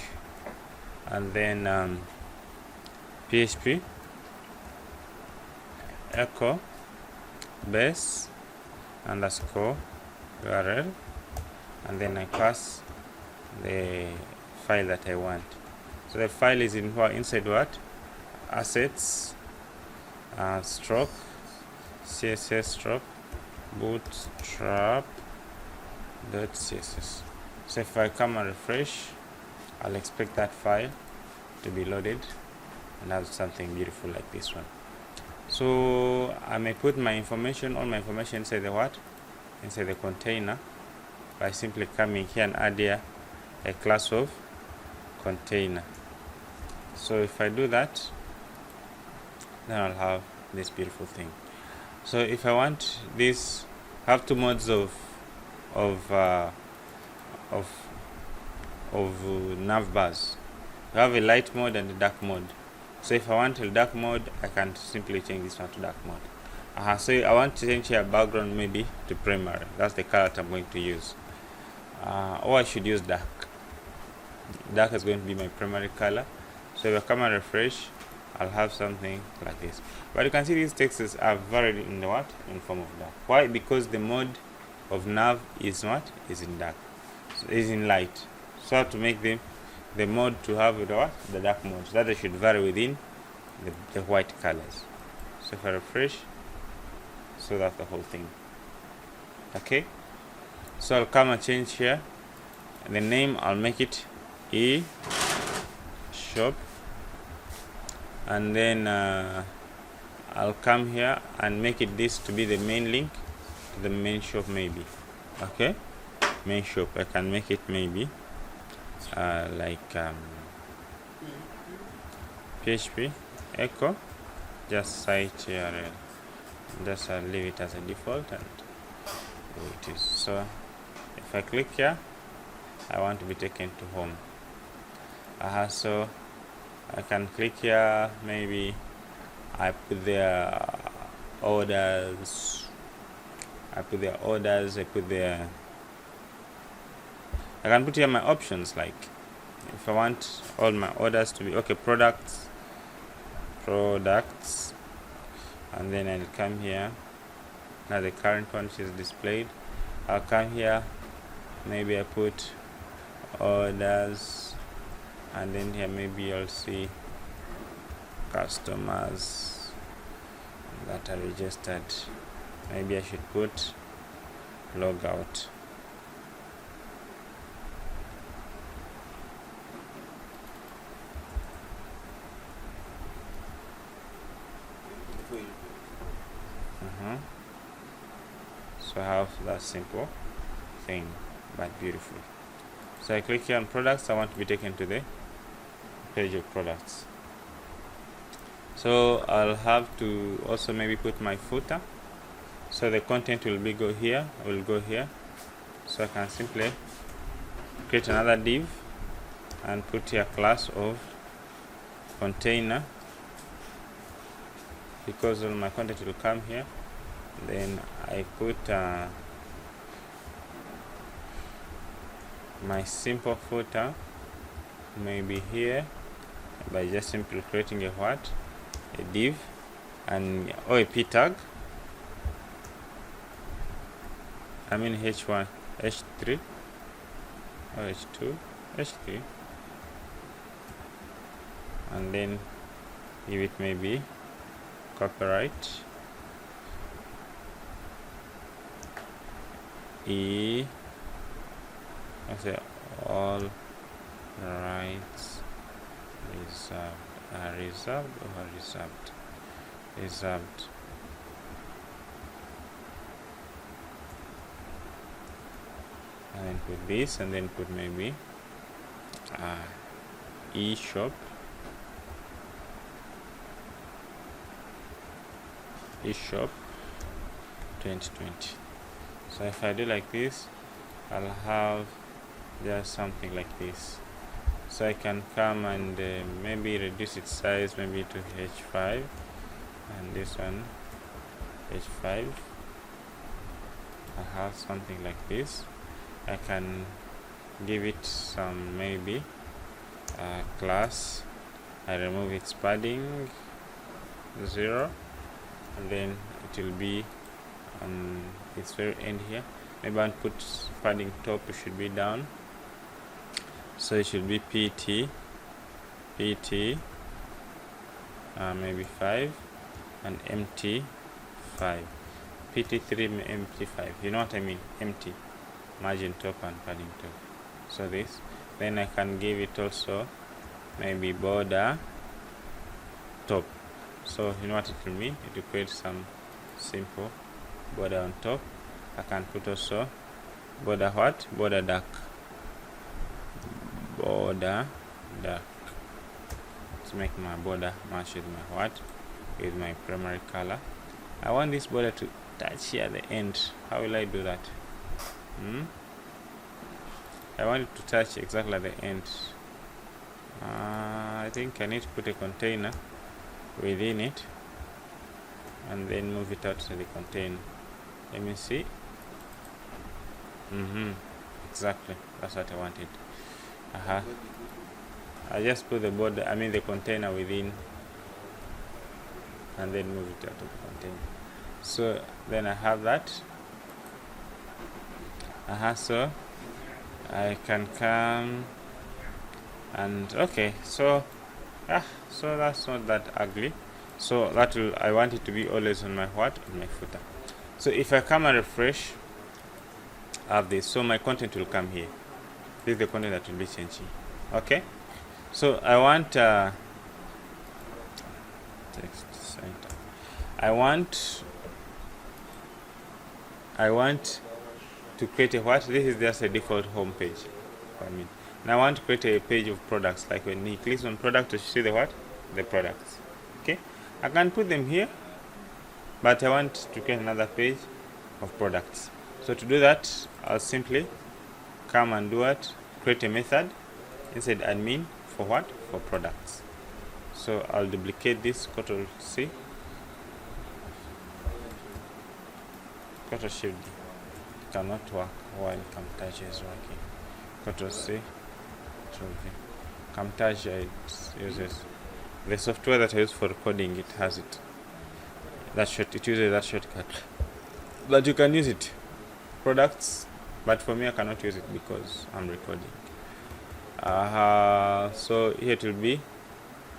Speaker 1: and then PHP echo base underscore URL, and then I pass the file that I want. So the file is inside what? Assets stroke CSS stroke bootstrap.css. So if I come and refresh, I'll expect that file to be loaded and have something beautiful like this one. So I may put my information, all my information inside the what? Inside the container by simply coming here and add here a class of container. So if I do that, then I'll have this beautiful thing. So if I want this, I have two modes of navbars. I have a light mode and a dark mode. So if I want a dark mode, I can simply change this one to dark mode. So I want to change here background maybe to primary. That's the color that I'm going to use. Or I should use dark. Dark is going to be my primary color. So if I come and refresh, I'll have something like this. But you can see these texts are varied in the what? In form of dark. Why? Because the mode of nav is what? Is in dark. So is in light. So I have to make the mode to have the what? The dark mode. So that they should vary within the white colors. So if I refresh, so that's the whole thing. Okay. So I'll come and change here. The name, I'll make it shop, and then I'll come here and make it this to be the main link to the main shop maybe. Okay, main shop. I can make it maybe like PHP echo just site URL. Just leave it as a default, and it is. So if I click here, I want to be taken to home. So I can click here, maybe I put their orders, I can put here my options, like if I want all my orders to be okay, products, and then I'll come here Now the current one which is displayed. I'll come here, maybe I put orders, and then here maybe you'll see customers that are registered. Maybe I should put logout. So I have that simple thing, but beautiful. So I click here on products. I want to be taken to the page of products. So I'll have to also maybe put my footer. So the content will be go here. So I can simply create another div and put here class of container, because all my content will come here. Then I put my simple footer maybe here by just simply creating a div and a p tag. I mean h1, h3 or h2, h3, and then give it maybe copyright I say all rights reserved, and then put this, and then put maybe eShop eShop 2020. So if I do like this, I'll have just something like this. So I can come and maybe reduce its size maybe to h5, and this one h5. I have something like this. I can give it some maybe class. I remove its padding 0, and then it will be on its very end here. Maybe I'll put padding top, it should be down, so it should be pt maybe 5 and empty 5, pt3 empty 5, you know what I mean, empty, margin top and padding top. So this, then I can give it also maybe border top. So you know what it will mean, it will create some simple border on top. I can put also border dark, to make my border match with my with my primary color. I want this border to touch here at the end. How will I do that? I want it to touch exactly at the end. I think I need to put a container within it and then move it out to the container. Let me see. Exactly, that's what I wanted. I just put the border, the container within, and then move it out of the container. So then I have that. So I can come and okay, so that's not that ugly. So that will, I want it to be always on my on my footer. So if I come and refresh, I have this. So my content will come here. This is the content that will be changing. Okay. So I want text center. I want to create a This is just a default home page. And I want to create a page of products. Like when he clicks on product to see the the products. Okay. I can put them here, but I want to create another page of products. So to do that, I'll simply come and do it. Create a method inside admin for for products. So I'll duplicate this, Ctrl C, Ctrl Shift D. It cannot work while Camtasia is working. Ctrl C, Ctrl V. Camtasia uses the software that I use for recording. It has it. It uses that shortcut. but you can use it. Products, but for me I cannot use it because I'm recording. So here it will be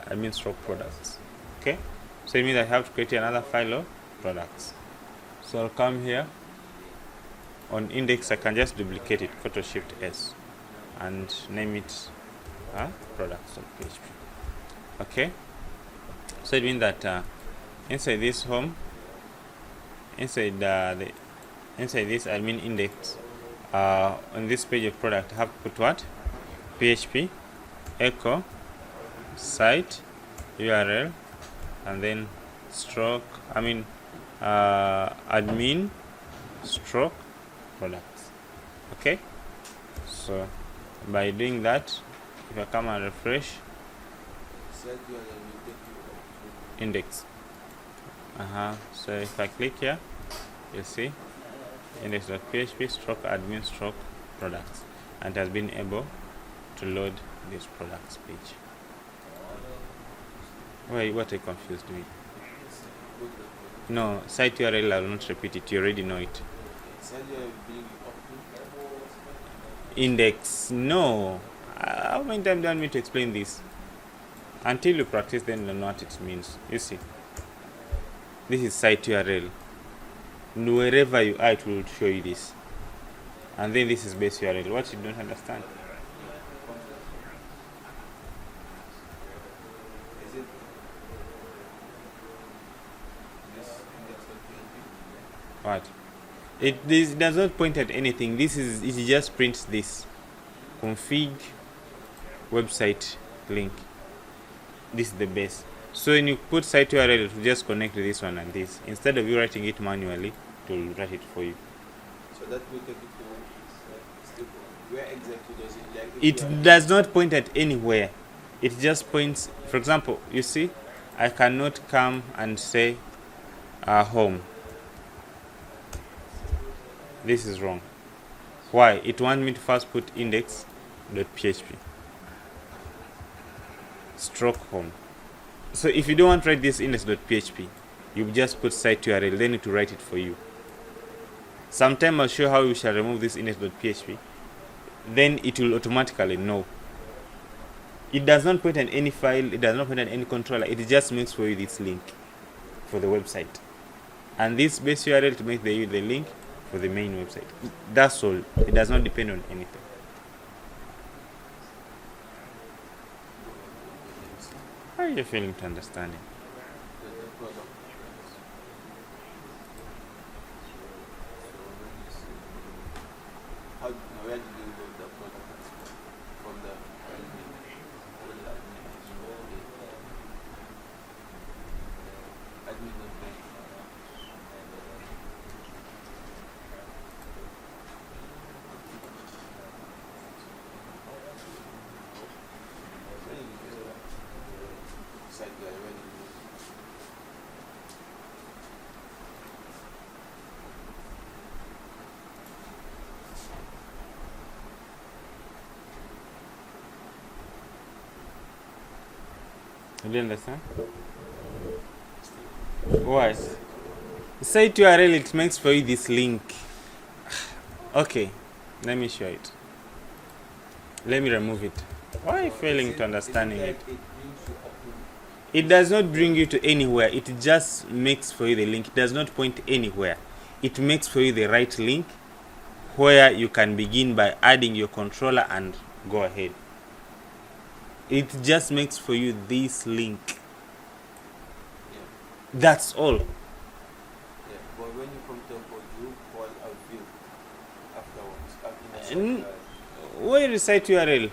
Speaker 1: admin stroke products. Okay, so it means I have to create another file of products. So I'll come here on index. I can just duplicate it, Ctrl Shift S, and name it products.php. Okay, so it means that inside this home, inside inside this admin index, on this page of product, I have to put what? PHP echo site URL and then stroke admin stroke products. Okay, so by doing that, if I come and refresh index, so if I click here, you'll see index.php stroke admin stroke products, and it has been able to load this products page. Wait, what I confused with? No, site URL, I will not repeat it, you already know it. Index, no. How many times do you want me to explain this? Until you practice, then you know what it means. You see, this is site URL. Wherever you are, it will show you this. And then this is base URL. What you don't understand? What? This does not point at anything. It just prints this config website link. This is the base. So when you put site URL, it will just connect to this one and this. Instead of you writing it manually, it will write it for you.
Speaker 2: So that will take it to where exactly does it like?
Speaker 1: It does not point at anywhere. It just points. For example, you see, I cannot come and say home. This is wrong. Why? It wants me to first put index.php stroke home. So if you don't want to write this index.php, you just put site URL, then it will write it for you. Sometime I'll show how you shall remove this index.php. Then it will automatically know. It does not point at any file, it does not point at any controller, it just makes for you this link for the website. And this base URL to make the link for the main website. That's all. It does not depend on anything. How are you feeling to understand it?
Speaker 2: Where did you load the product from the admin page? Site guy, where did you
Speaker 1: You didn't understand? Why? Site URL, it makes for you this link. Okay, let me show it. Let me remove it. Why are you failing to understanding it? It does not bring you to anywhere. It just makes for you the link. It does not point anywhere. It makes for you the right link where you can begin by adding your controller and go ahead. It just makes for you this link. That's all.
Speaker 2: Yeah, but when you come to a code, you call a view afterwards.
Speaker 1: Where is site URL?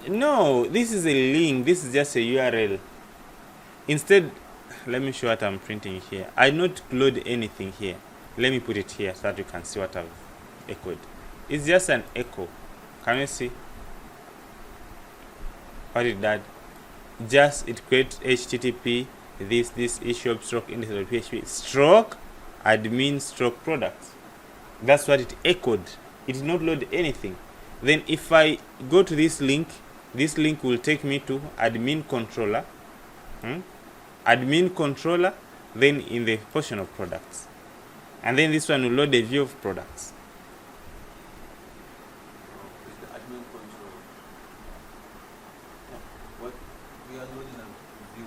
Speaker 1: No, this is a link. This is just a URL. Instead, let me show what I'm printing here. I not load anything here. Let me put it here so that you can see what I've echoed. It's just an echo. Can you see? What it did? Just it creates HTTP this issue stroke index.php stroke admin stroke products. That's what it echoed. It did not load anything. Then if I go to this link will take me to admin controller. Admin controller, then in the portion of products. and then this one will load a view of products.
Speaker 2: It's the admin control. What we are loading a view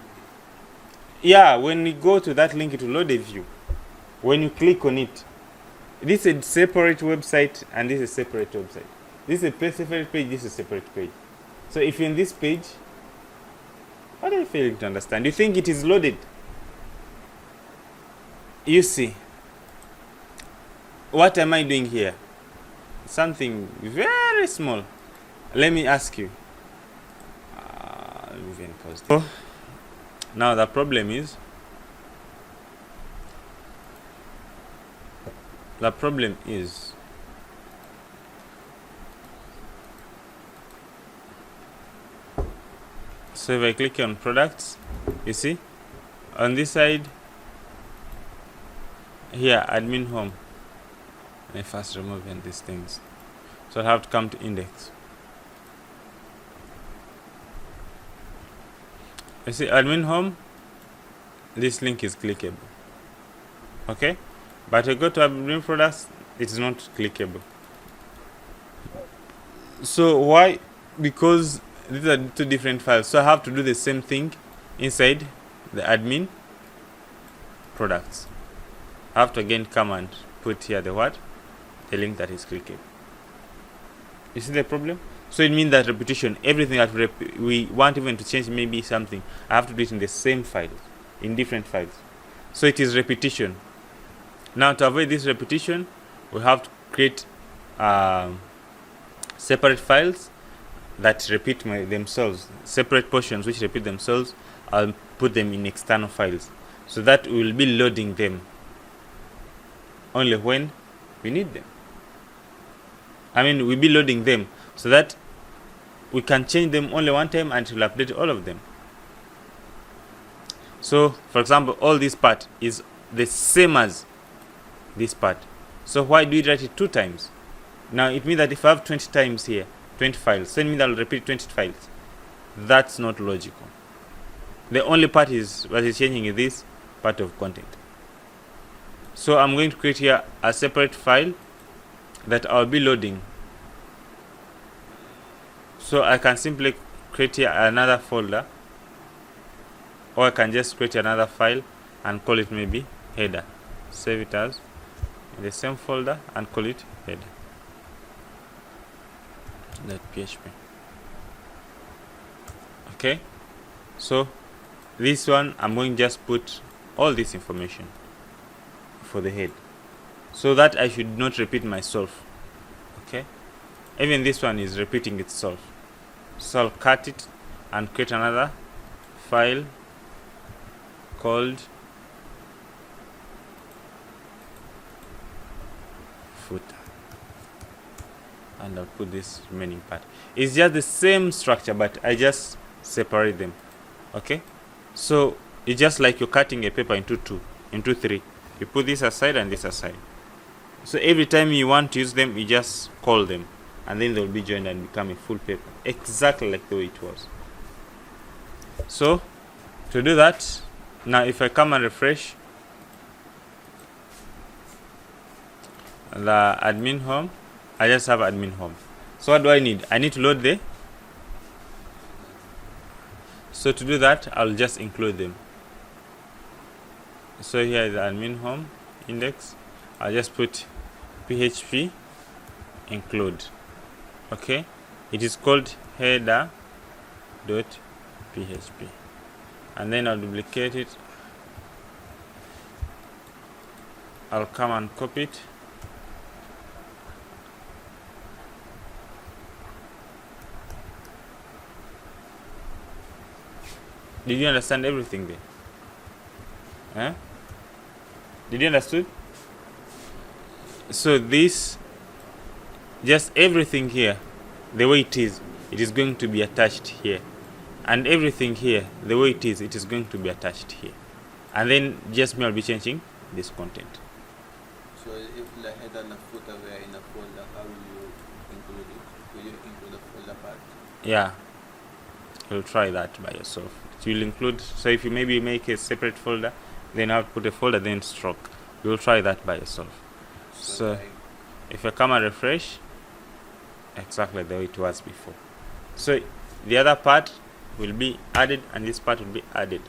Speaker 2: here.
Speaker 1: Yeah, when you go to that link, it will load a view. When you click on it, this is a separate website and this is a separate website. This is a separate page, this is a separate page. So if you're in this page, what are you failing to understand? You think it is loaded? You see, what am I doing here? Something very small. Let me ask you. So, now the problem is, so if I click on products, you see, on this side, here, admin home. Let me first remove these things. So I have to come to index. You see, admin home, this link is clickable. Okay? But I go to admin products, it is not clickable. So why? Because these are two different files. So I have to do the same thing inside the admin products. I have to again come and put here the what? The link that is clickable. You see the problem? So it means that repetition, everything that we want even to change maybe something, I have to do it in the same file, in different files. So it is repetition. Now to avoid this repetition, we have to create separate files that repeat themselves, separate portions which repeat themselves. I'll put them in external files, so that we will be loading them only when we need them. I mean, we'll be loading them so that we can change them only one time and it will update all of them. So, for example, all this part is the same as this part. So why do we write it 2 times? Now it means that if I have 20 times here, 20 files, so it means I'll repeat 20 files. That's not logical. The only part is what is changing is this part of content. So I'm going to create here a separate file that I'll be loading. So I can simply create here another folder, or I can just create another file and call it maybe header. Save it as in the same folder and call it header. .php. Okay, so this one I'm going to just put all this information for the head, so that I should not repeat myself. Okay, even this one is repeating itself, so I'll cut it and create another file called footer, and I'll put this remaining part. It's just the same structure, but I just separate them. Okay, so it's just like you're cutting a paper into 3. You put this aside and this aside. So every time you want to use them, you just call them, and then they'll be joined and become a full paper, exactly like the way it was. So to do that, now if I come and refresh the admin home, I just have admin home. So what do I need? I need to load the. So to do that, I'll just include them. So here is the admin home index. I'll just put php include. Okay, it is called header.php, and then I'll duplicate it. I'll come and copy it. Did you understand everything there? Huh? Did you understood? So this, just everything here, the way it is going to be attached here, and everything here, the way it is going to be attached here, and then just me, I'll be changing this content.
Speaker 2: So if the header and the footer were in a folder, how will you include it? Will you include the folder part?
Speaker 1: Yeah, you'll try that by yourself. It will include, so if you maybe make a separate folder, then I'll put a folder, then stroke. you'll try that by yourself. So
Speaker 2: like,
Speaker 1: if I come and refresh, exactly the way it was before. So the other part will be added and this part will be added.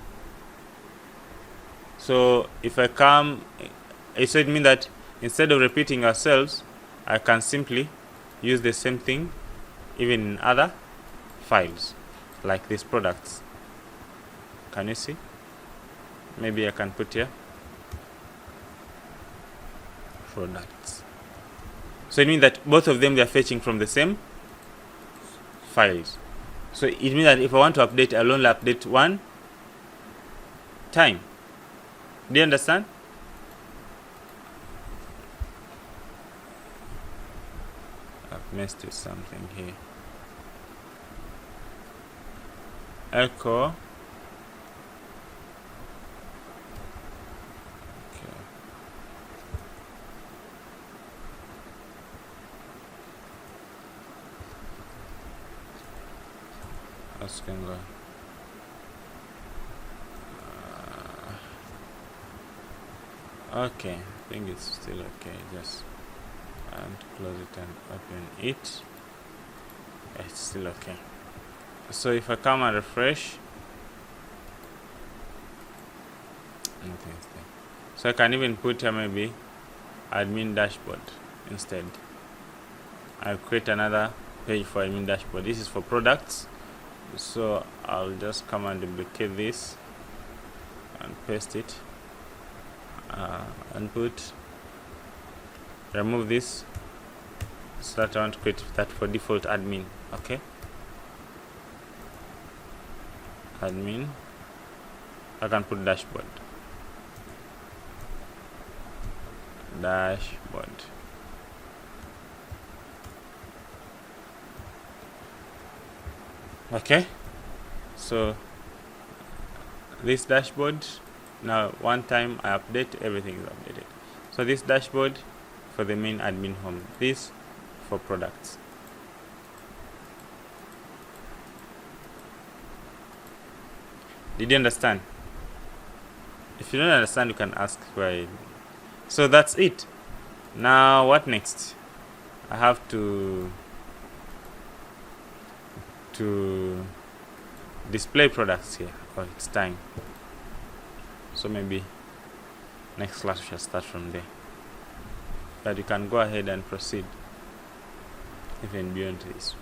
Speaker 1: So if I come, so it means that instead of repeating ourselves, I can simply use the same thing even in other files like these products. Can you see? Maybe I can put here products. So it means that both of them, they are fetching from the same files. So it means that if I want to update, I'll only update one time. Do you understand? I've messed with something here. Echo. Okay. Asking go. Okay, I think it's still okay. Just close it and open it. It's still okay. So if I come and refresh, nothing's there. So I can even put here maybe admin dashboard instead. I'll create another page for admin dashboard. This is for products. So I'll just come and duplicate this and paste it. And remove this, so that I want to create that for default admin. Okay, admin, I can put dashboard. Okay, so this dashboard, now one time I update, everything is updated. So this dashboard for the main admin home, this for products. Did you understand? If you don't understand, you can ask why. So that's it. Now what next? I have to display products here. Oh, it's time. So maybe next class we shall start from there. But you can go ahead and proceed even beyond this.